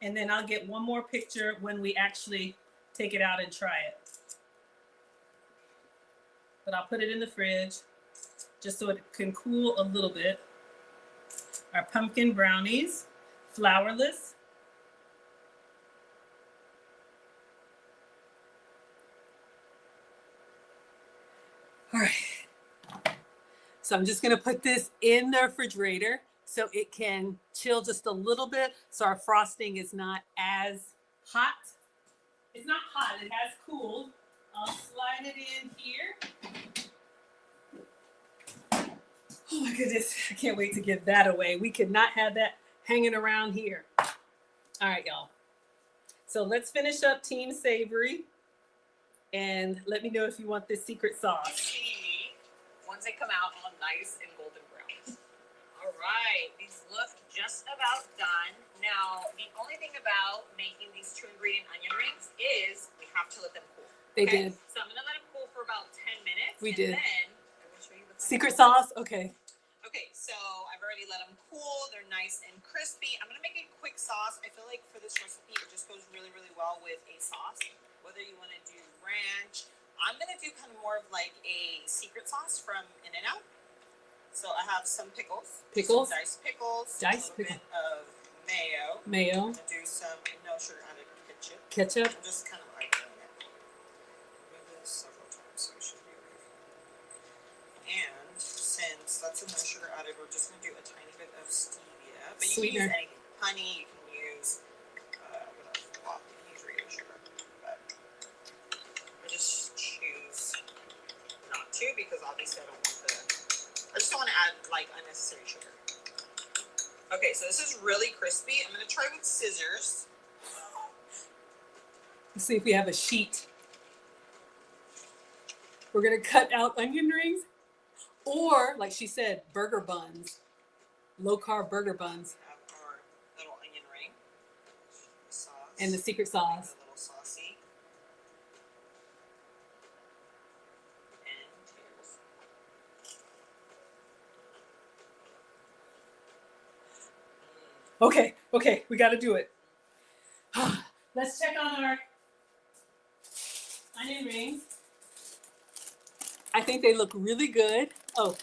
And then I'll get one more picture when we actually take it out and try it. But I'll put it in the fridge just so it can cool a little bit. Our pumpkin brownies, flourless. All right. So I'm just gonna put this in the refrigerator so it can chill just a little bit so our frosting is not as hot. It's not hot, it has cooled. I'll slide it in here. Oh my goodness, I can't wait to give that away. We cannot have that hanging around here. All right, y'all. So let's finish up Team Savory and let me know if you want this secret sauce. Once they come out all nice and golden brown. All right, these look just about done. Now, the only thing about making these 2-ingredient onion rings is we have to let them cool. They did. So I'm gonna let them cool for about 10 minutes. We did. Then I'm gonna show you the secret sauce. Okay. Okay, so I've already let them cool. They're nice and crispy. I'm gonna make a quick sauce. I feel like for this recipe, it just goes really, really well with a sauce. Whether you want to do ranch, I'm gonna do kind of more of like a secret sauce from In-N-Out. So I have some pickles. Pickles. Some diced pickles. Diced a little bit of mayo. Mayo. I'm gonna do some no sugar added ketchup. Ketchup. I'm just kind of like doing it. I've done this several times, so it should be okay. And since that's a no sugar added, we're just gonna do a tiny bit of stevia. But you Sweetener. can use anything. Honey, you can use you can use regular sugar. But I just choose not to because obviously I don't want I just don't want to add like unnecessary sugar. Okay, so this is really crispy. I'm gonna try with scissors. Let's see if we have a sheet. We're gonna cut out onion rings, or like she said, burger buns, low carb burger buns. Have our little onion ring. The sauce. And the secret sauce. A little saucy. And cheers. Okay, we got to do it. Let's check on our onion rings. I think they look really good. Oh,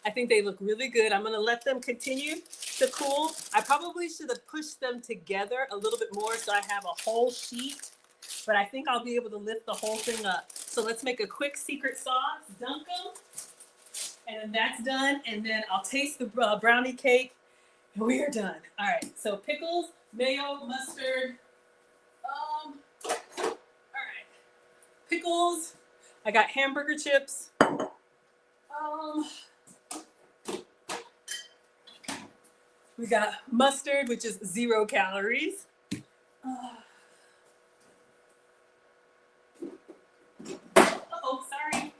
I think they look really good. I'm going to let them continue to cool. I probably should have pushed them together a little bit more so I have a whole sheet, but I think I'll be able to lift the whole thing up. So let's make a quick secret sauce, dunk them, and then that's done. And then I'll taste the brownie cake. We are done. All right, so pickles, mayo, mustard. All right, pickles. I got hamburger chips. We got mustard, which is 0 calories. Uh-oh, sorry.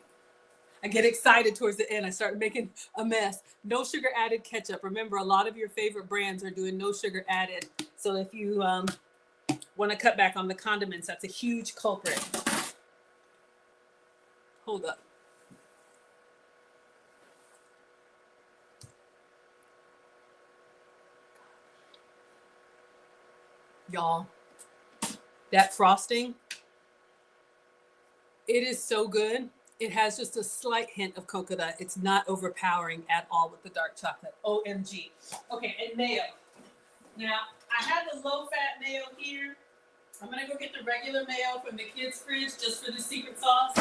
I get excited towards the end. I start making a mess. No sugar added ketchup. Remember, a lot of your favorite brands are doing no sugar added. So if you want to cut back on the condiments, that's a huge culprit. Hold up. Y'all, that frosting, it is so good. It has just a slight hint of coconut. It's not overpowering at all with the dark chocolate. OMG. Okay, and mayo. Now, I have the low-fat mayo here. I'm going to go get the regular mayo from the kids' fridge just for the secret sauce.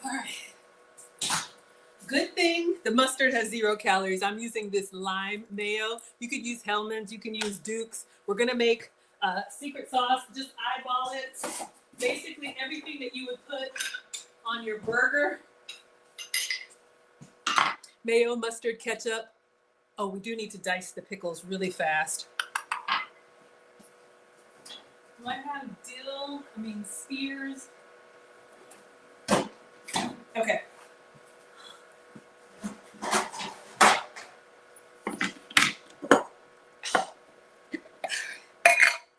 All right. Good thing the mustard has 0 calories. I'm using this lime mayo. You could use Hellmann's. You can use Duke's. We're going to make secret sauce. Just eyeball it. Basically everything that you would put on your burger. Mayo, mustard, ketchup. Oh, we do need to dice the pickles really fast. Do I have dill? I mean, spears. Okay.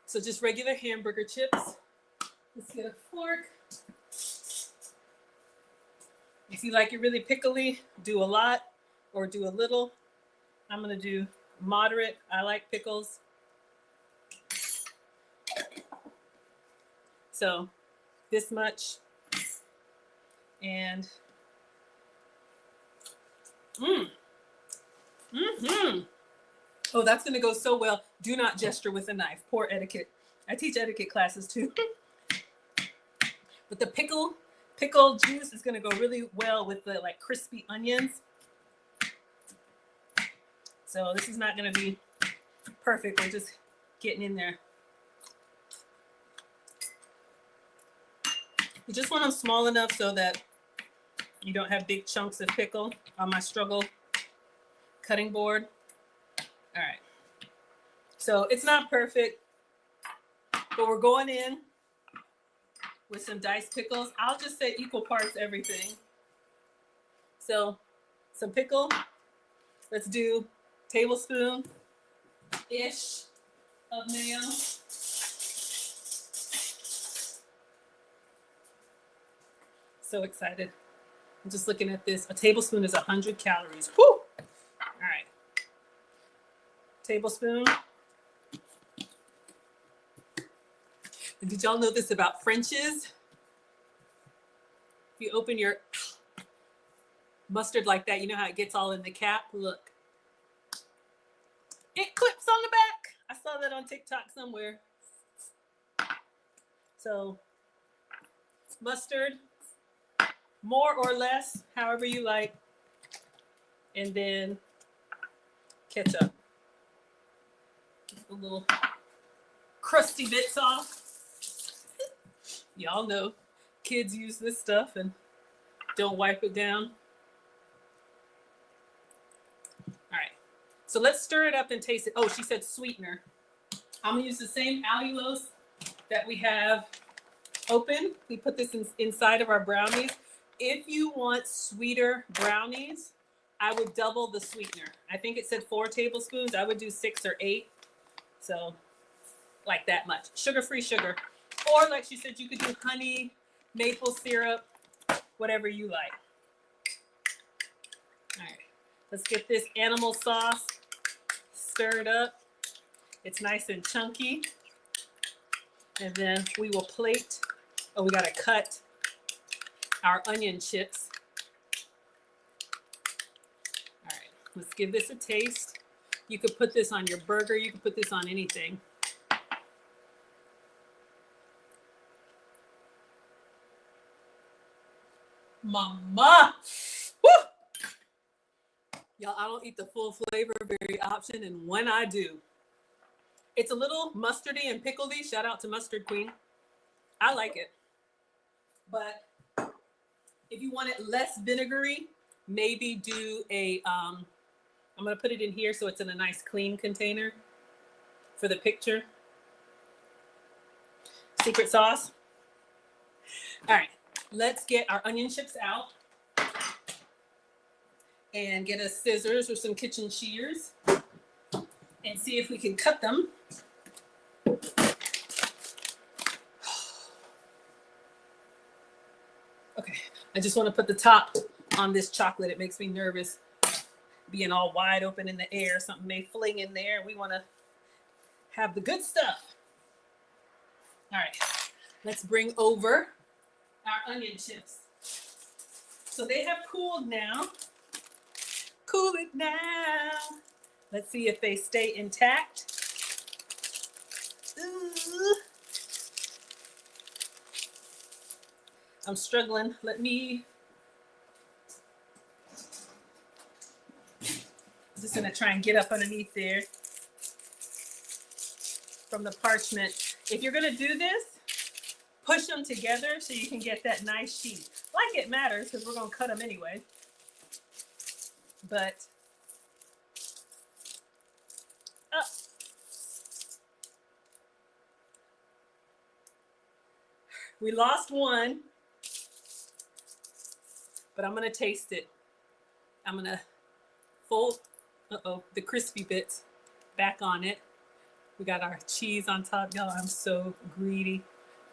So just regular hamburger chips. Let's get a fork. If you like it really pickly, do a lot or do a little. I'm gonna do moderate. I like pickles. So this much. And oh, that's gonna go so well. Do not gesture with a knife. Poor etiquette. I teach etiquette classes too. But the pickle juice is gonna go really well with the like crispy onions. So this is not gonna be perfect. We're just getting in there. You just want them small enough so that you don't have big chunks of pickle on my struggle cutting board. All right. So it's not perfect, but we're going in with some diced pickles. I'll just say equal parts everything. So some pickle. Let's do tablespoon-ish of mayo. So excited. I'm just looking at this. A tablespoon is 100 calories. Whew! All right. Tablespoon. And did y'all know this about French's? If you open your mustard like that, you know how it gets all in the cap? Look. It clips on the back. I saw that on TikTok somewhere. So, mustard. More or less, however you like. And then ketchup. the little crusty bits off. Y'all know kids use this stuff and don't wipe it down. All right, so let's stir it up and taste it. Oh, she said sweetener. I'm gonna use the same allulose that we have open. We put this inside of our brownies. If you want sweeter brownies, I would double the sweetener. I think it said 4 tablespoons. I would do 6 or 8. So like that much. Sugar-free sugar. Or like she said, you could do honey, maple syrup, whatever you like. All right, let's get this animal sauce stirred up. It's nice and chunky. And then we will plate. Oh, we gotta cut our onion chips. All right, let's give this a taste. You could put this on your burger. You could put this on anything. Mama! Woo! Y'all, I don't eat the full flavor very often, and when I do, it's a little mustardy and pickledy. Shout out to Mustard Queen. I like it. But if you want it less vinegary, maybe do a, I'm going to put it in here so it's in a nice clean container for the picture. Secret sauce. All right, let's get our onion chips out and get us scissors or some kitchen shears and see if we can cut them. Okay, I just want to put the top on this chocolate. It makes me nervous being all wide open in the air. Something may fling in there. We want to have the good stuff. All right, let's bring over our onion chips. So they have cooled now. Cool it now. Let's see if they stay intact. Ooh. I'm struggling. I'm just gonna try and get up underneath there from the parchment. If you're gonna do this, push them together so you can get that nice sheet. Like it matters because we're gonna cut them anyway. But we lost one, but I'm gonna taste it. I'm gonna fold, the crispy bits back on it. We got our cheese on top. Y'all, I'm so greedy.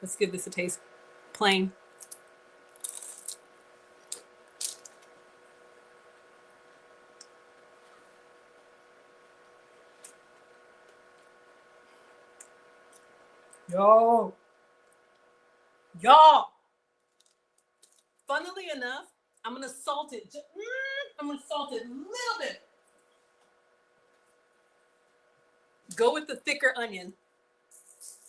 Let's give this a taste. Plain. Y'all. Funnily enough, I'm gonna salt it. I'm gonna salt it a little bit. Go with the thicker onion.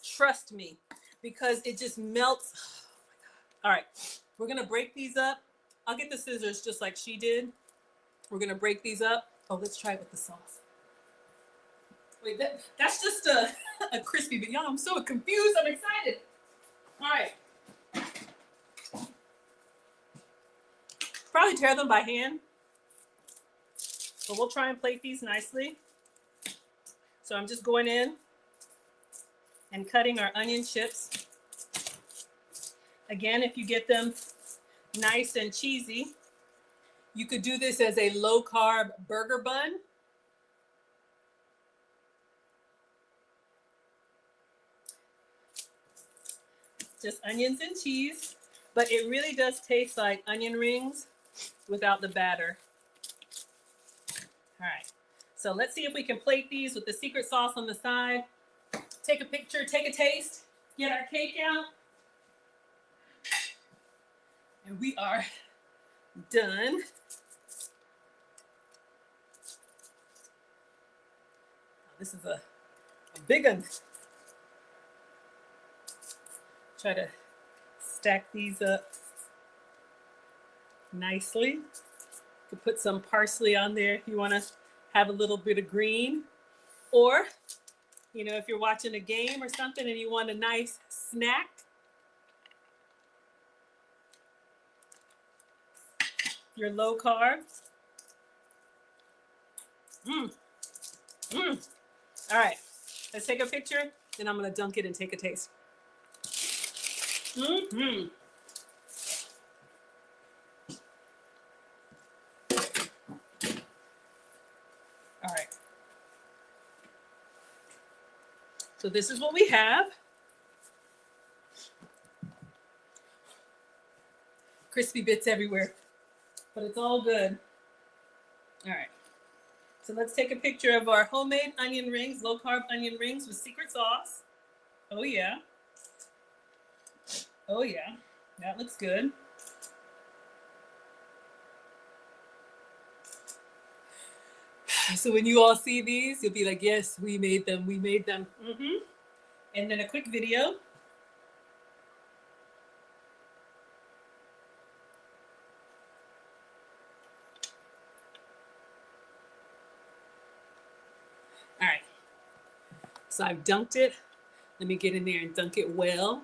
Trust me, because it just melts. Oh my God. All right, we're gonna break these up. I'll get the scissors just like she did. We're gonna break these up. Oh, let's try it with the sauce. Wait, that's just a crispy, but y'all, I'm so confused. I'm excited. All right. Probably tear them by hand, but we'll try and plate these nicely. So I'm just going in and cutting our onion chips. Again, if you get them nice and cheesy, you could do this as a low-carb burger bun. Just onions and cheese, but it really does taste like onion rings without the batter. All right, so let's see if we can plate these with the secret sauce on the side. Take a picture, take a taste, get our cake out. And we are done. This is a big one. Try to stack these up nicely. You could put some parsley on there if you want to have a little bit of green, or You know, if you're watching a game or something and you want a nice snack. Your low carb. All right, let's take a picture, then I'm gonna dunk it and take a taste. All right. So this is what we have. Crispy bits everywhere, but it's all good. All right. So let's take a picture of our homemade onion rings, low carb onion rings with secret sauce. Oh yeah. Oh yeah. That looks good. So when you all see these, you'll be like, yes, we made them. We made them. And then a quick video. All right. So I've dunked it. Let me get in there and dunk it well.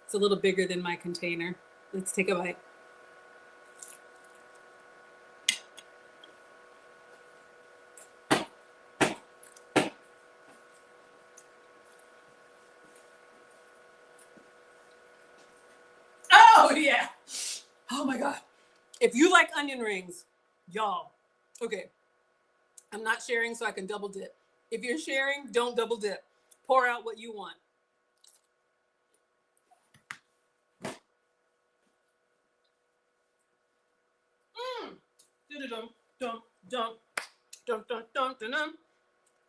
It's a little bigger than my container. Let's take a bite. Oh, yeah. Oh, my God. If you like onion rings, y'all, okay, I'm not sharing so I can double dip. If you're sharing, don't double dip. Pour out what you want.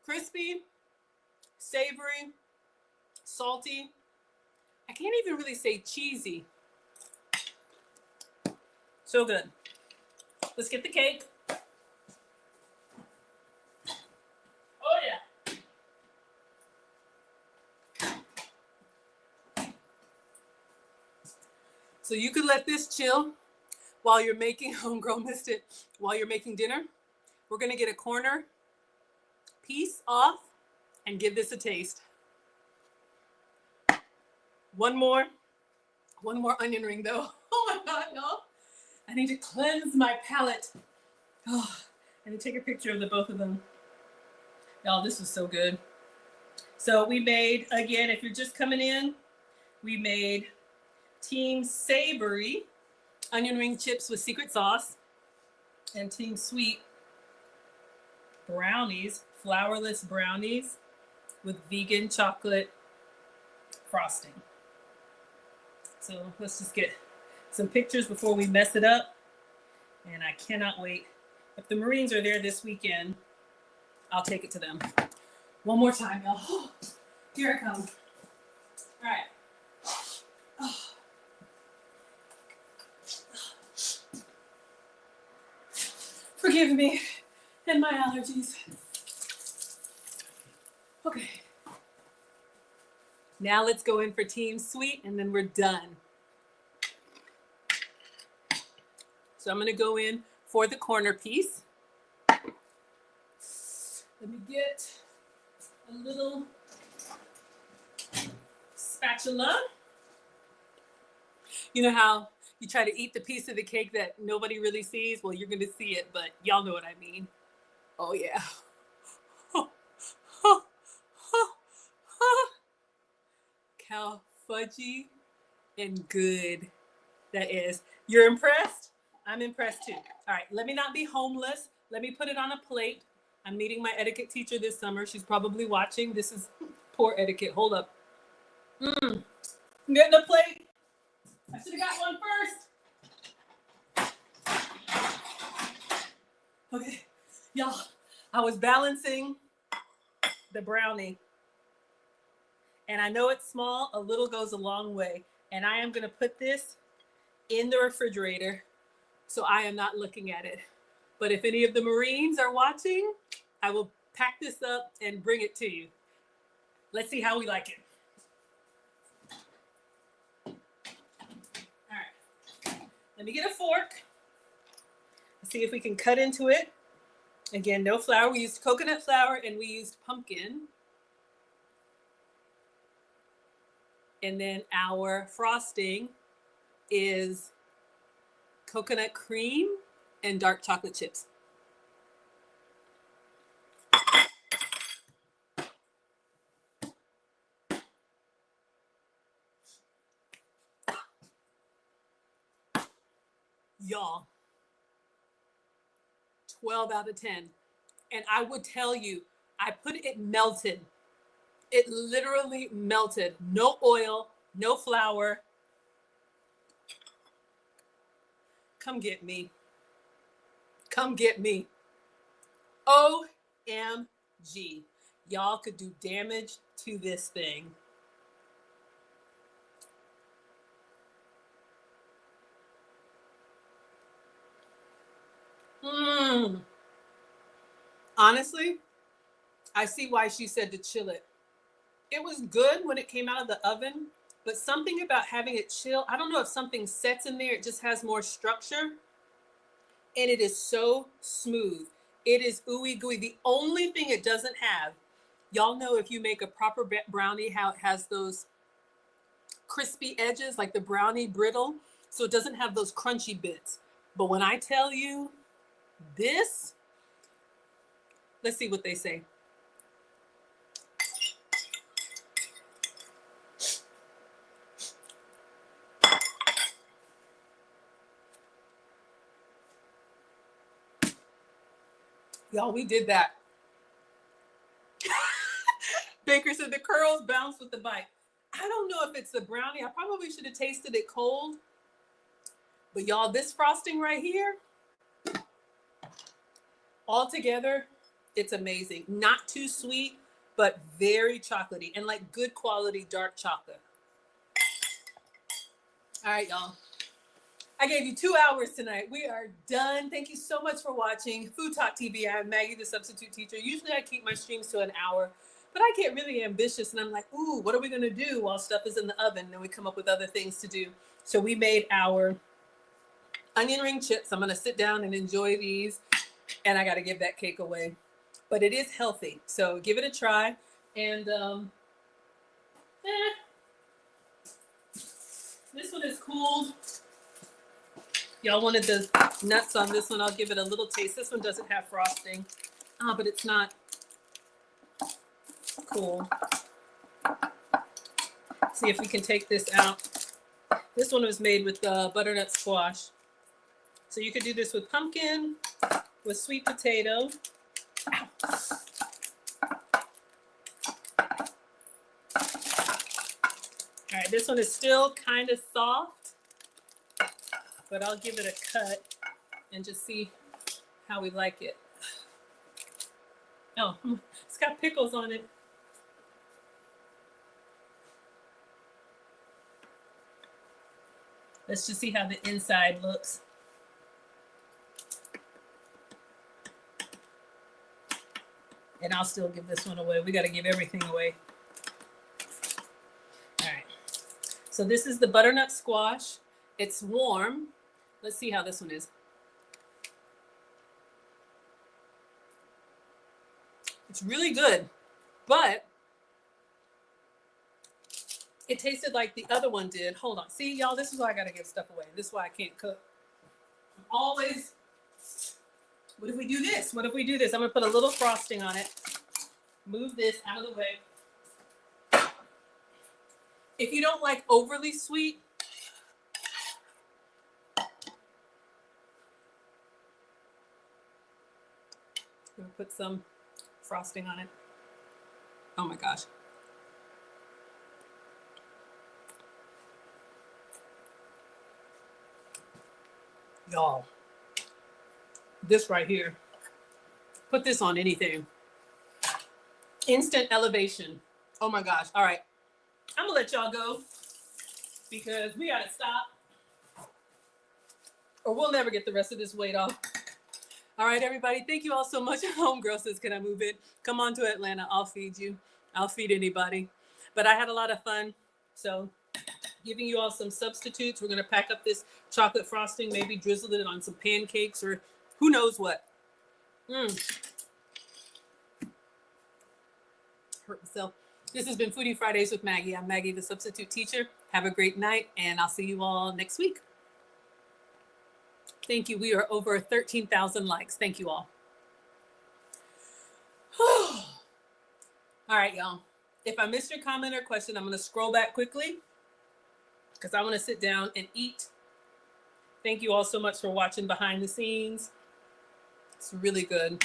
Crispy, savory, salty. I can't even really say cheesy. So good. Let's get the cake. Oh yeah. So you could let this chill while you're making, homegirl missed it, while you're making dinner. We're gonna get a corner piece off and give this a taste. One more onion ring though. Oh my God, no. I need to cleanse my palate. Oh, I need to take a picture of the both of them. Y'all, this is so good. So we made, again, if you're just coming in, we made Team Savory onion ring chips with secret sauce and Team Sweet brownies, flourless brownies with vegan chocolate frosting. So let's just get some pictures before we mess it up. And I cannot wait. If the Marines are there this weekend, I'll take it to them. One more time, y'all. Oh, here it comes. All right. Oh. Forgive me and my allergies. Okay. Now let's go in for Team Sweet and then we're done. So I'm gonna go in for the corner piece. Let me get a little spatula. You know how you try to eat the piece of the cake that nobody really sees? Well, you're gonna see it, but y'all know what I mean. Oh yeah. How fudgy and good that is. You're impressed? I'm impressed too. All right, let me not be homeless. Let me put it on a plate. I'm meeting my etiquette teacher this summer. She's probably watching. This is poor etiquette. Hold up. I'm getting a plate. I should have got one first. Okay, y'all, I was balancing the brownie. And I know it's small, a little goes a long way. And I am gonna put this in the refrigerator so I am not looking at it. But if any of the Marines are watching, I will pack this up and bring it to you. Let's see how we like it. All right, let me get a fork. Let's see if we can cut into it. Again, no flour. We used coconut flour and we used pumpkin. And then our frosting is coconut cream and dark chocolate chips. Y'all, 12 out of 10. And I would tell you, I put it melted. It literally melted. No oil, no flour. Come get me. Come get me. OMG. Y'all could do damage to this thing. Honestly, I see why she said to chill it. It was good when it came out of the oven, but something about having it chill, I don't know if something sets in there, it just has more structure. And it is so smooth. It is ooey gooey. The only thing it doesn't have, y'all know if you make a proper brownie, how it has those crispy edges, like the brownie brittle. So it doesn't have those crunchy bits. But when I tell you this, let's see what they say. Y'all, we did that. Baker said the curls bounce with the bite. I don't know if it's the brownie. I probably should have tasted it cold. But y'all, this frosting right here, all together, it's amazing. Not too sweet, but very chocolatey and like good quality dark chocolate. All right, y'all. I gave you 2 hours tonight. We are done. Thank you so much for watching Food Talk TV. I'm Maggie, the substitute teacher. Usually I keep my streams to an hour, but I get really ambitious and I'm like, ooh, what are we gonna do while stuff is in the oven? And then we come up with other things to do. So we made our onion ring chips. I'm gonna sit down and enjoy these, and I gotta give that cake away. But it is healthy, so give it a try. And this one is cooled. Y'all wanted the nuts on this one. I'll give it a little taste. This one doesn't have frosting, but it's not cool. See if we can take this out. This one was made with butternut squash. So you could do this with pumpkin, with sweet potato. Ow. All right, this one is still kind of soft, but I'll give it a cut and just see how we like it. Oh, it's got pickles on it. Let's just see how the inside looks. And I'll still give this one away. We got to give everything away. All right. So this is the butternut squash. It's warm. Let's see how this one is. It's really good, but it tasted like the other one did. Hold on. See, y'all, this is why I got to give stuff away. This is why I can't cook. I'm always, what if we do this? What if we do this? I'm going to put a little frosting on it. Move this out of the way. If you don't like overly sweet, I'm going to put some frosting on it. Oh my gosh. Y'all, this right here, put this on anything. Instant elevation. Oh my gosh. All right. I'm gonna let y'all go because we gotta stop or we'll never get the rest of this weight off. All right, everybody. Thank you all so much. Homegirl says, can I move it? Come on to Atlanta. I'll feed you. I'll feed anybody. But I had a lot of fun. So giving you all some substitutes. We're going to pack up this chocolate frosting, maybe drizzle it on some pancakes or who knows what. Hurt myself. This has been Foodie Fridays with Maggie. I'm Maggie, the substitute teacher. Have a great night, and I'll see you all next week. Thank you. We are over 13,000 likes. Thank you all. All right, y'all. If I missed your comment or question, I'm going to scroll back quickly because I want to sit down and eat. Thank you all so much for watching behind the scenes. It's really good.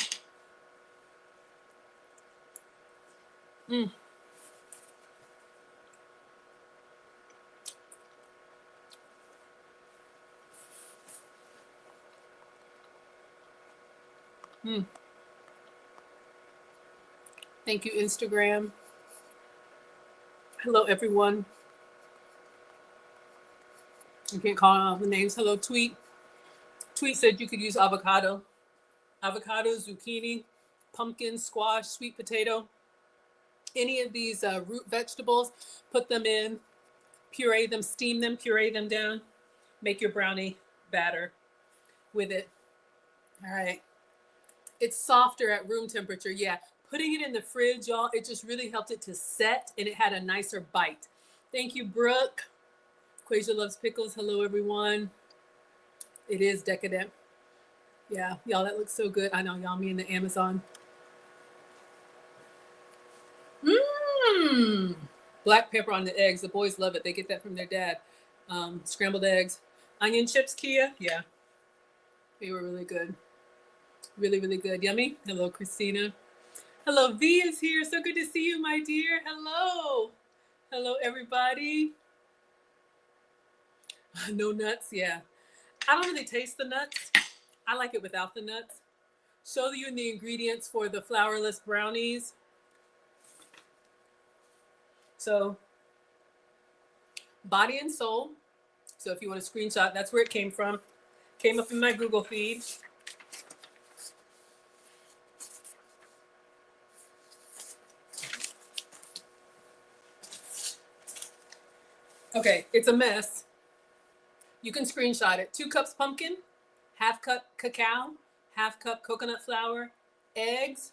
Thank you, Instagram. Hello, everyone. I can't call all the names. Hello, Tweet. Tweet said you could use avocado, zucchini, pumpkin, squash, sweet potato, any of these root vegetables. Put them in, puree them, steam them, puree them down. Make your brownie batter with it. All right. It's softer at room temperature. Yeah. Putting it in the fridge, y'all, it just really helped it to set and it had a nicer bite. Thank you, Brooke. Quasia loves pickles. Hello, everyone. It is decadent. Yeah, y'all, that looks so good. I know, y'all, me and the Amazon. Black pepper on the eggs. The boys love it. They get that from their dad. Scrambled eggs. Onion chips, Kia. Yeah, they were really good. Really, really good. Yummy. Hello, Christina. Hello, V is here. So good to see you, my dear. Hello. Hello, everybody. No nuts. Yeah. I don't really taste the nuts. I like it without the nuts. Show you the ingredients for the flourless brownies. So, body and soul. So if you want to screenshot, that's where it came from. Came up in my Google feed. Okay, it's a mess. You can screenshot it. 2 cups pumpkin, half cup cacao, half cup coconut flour, eggs,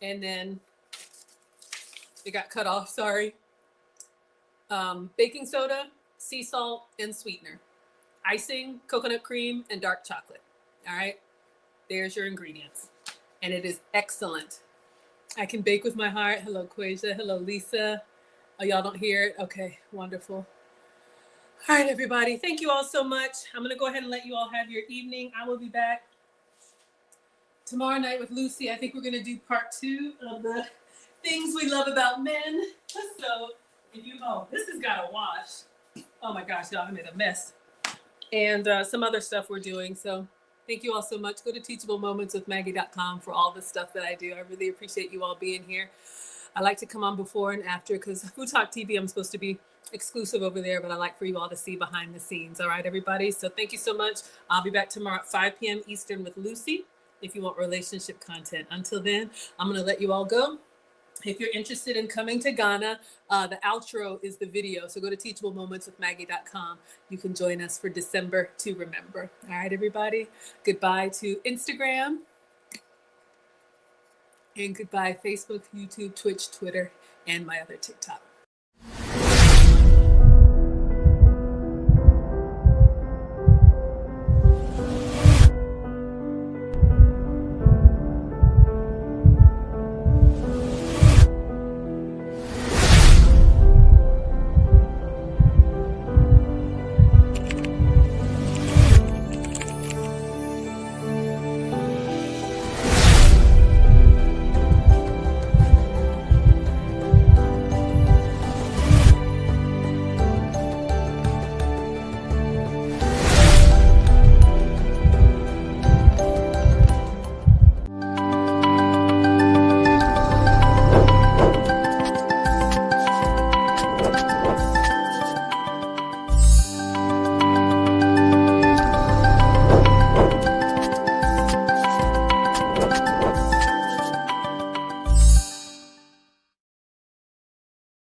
and then it got cut off, sorry. Baking soda, sea salt, and sweetener. Icing, coconut cream, and dark chocolate. All right, there's your ingredients. And it is excellent. I can bake with my heart. Hello, Quasia. Hello, Lisa. Oh, y'all don't hear it? Okay, wonderful. All right, everybody. Thank you all so much. I'm going to go ahead and let you all have your evening. I will be back tomorrow night with Lucy. I think we're going to do part 2 of the things we love about men. So, if you, oh, this has got to wash. Oh my gosh, y'all, I made a mess. And some other stuff we're doing. So, thank you all so much. Go to teachablemomentswithmaggie.com for all the stuff that I do. I really appreciate you all being here. I like to come on before and after because Food Talk TV, I'm supposed to be exclusive over there, but I like for you all to see behind the scenes. All right, everybody. So thank you so much. I'll be back tomorrow at 5 p.m. Eastern with Lucy if you want relationship content. Until then, I'm going to let you all go. If you're interested in coming to Ghana, the outro is the video. So go to teachablemomentswithmaggie.com. You can join us for December to remember. All right, everybody. Goodbye to Instagram. And goodbye Facebook, YouTube, Twitch, Twitter, and my other TikTok.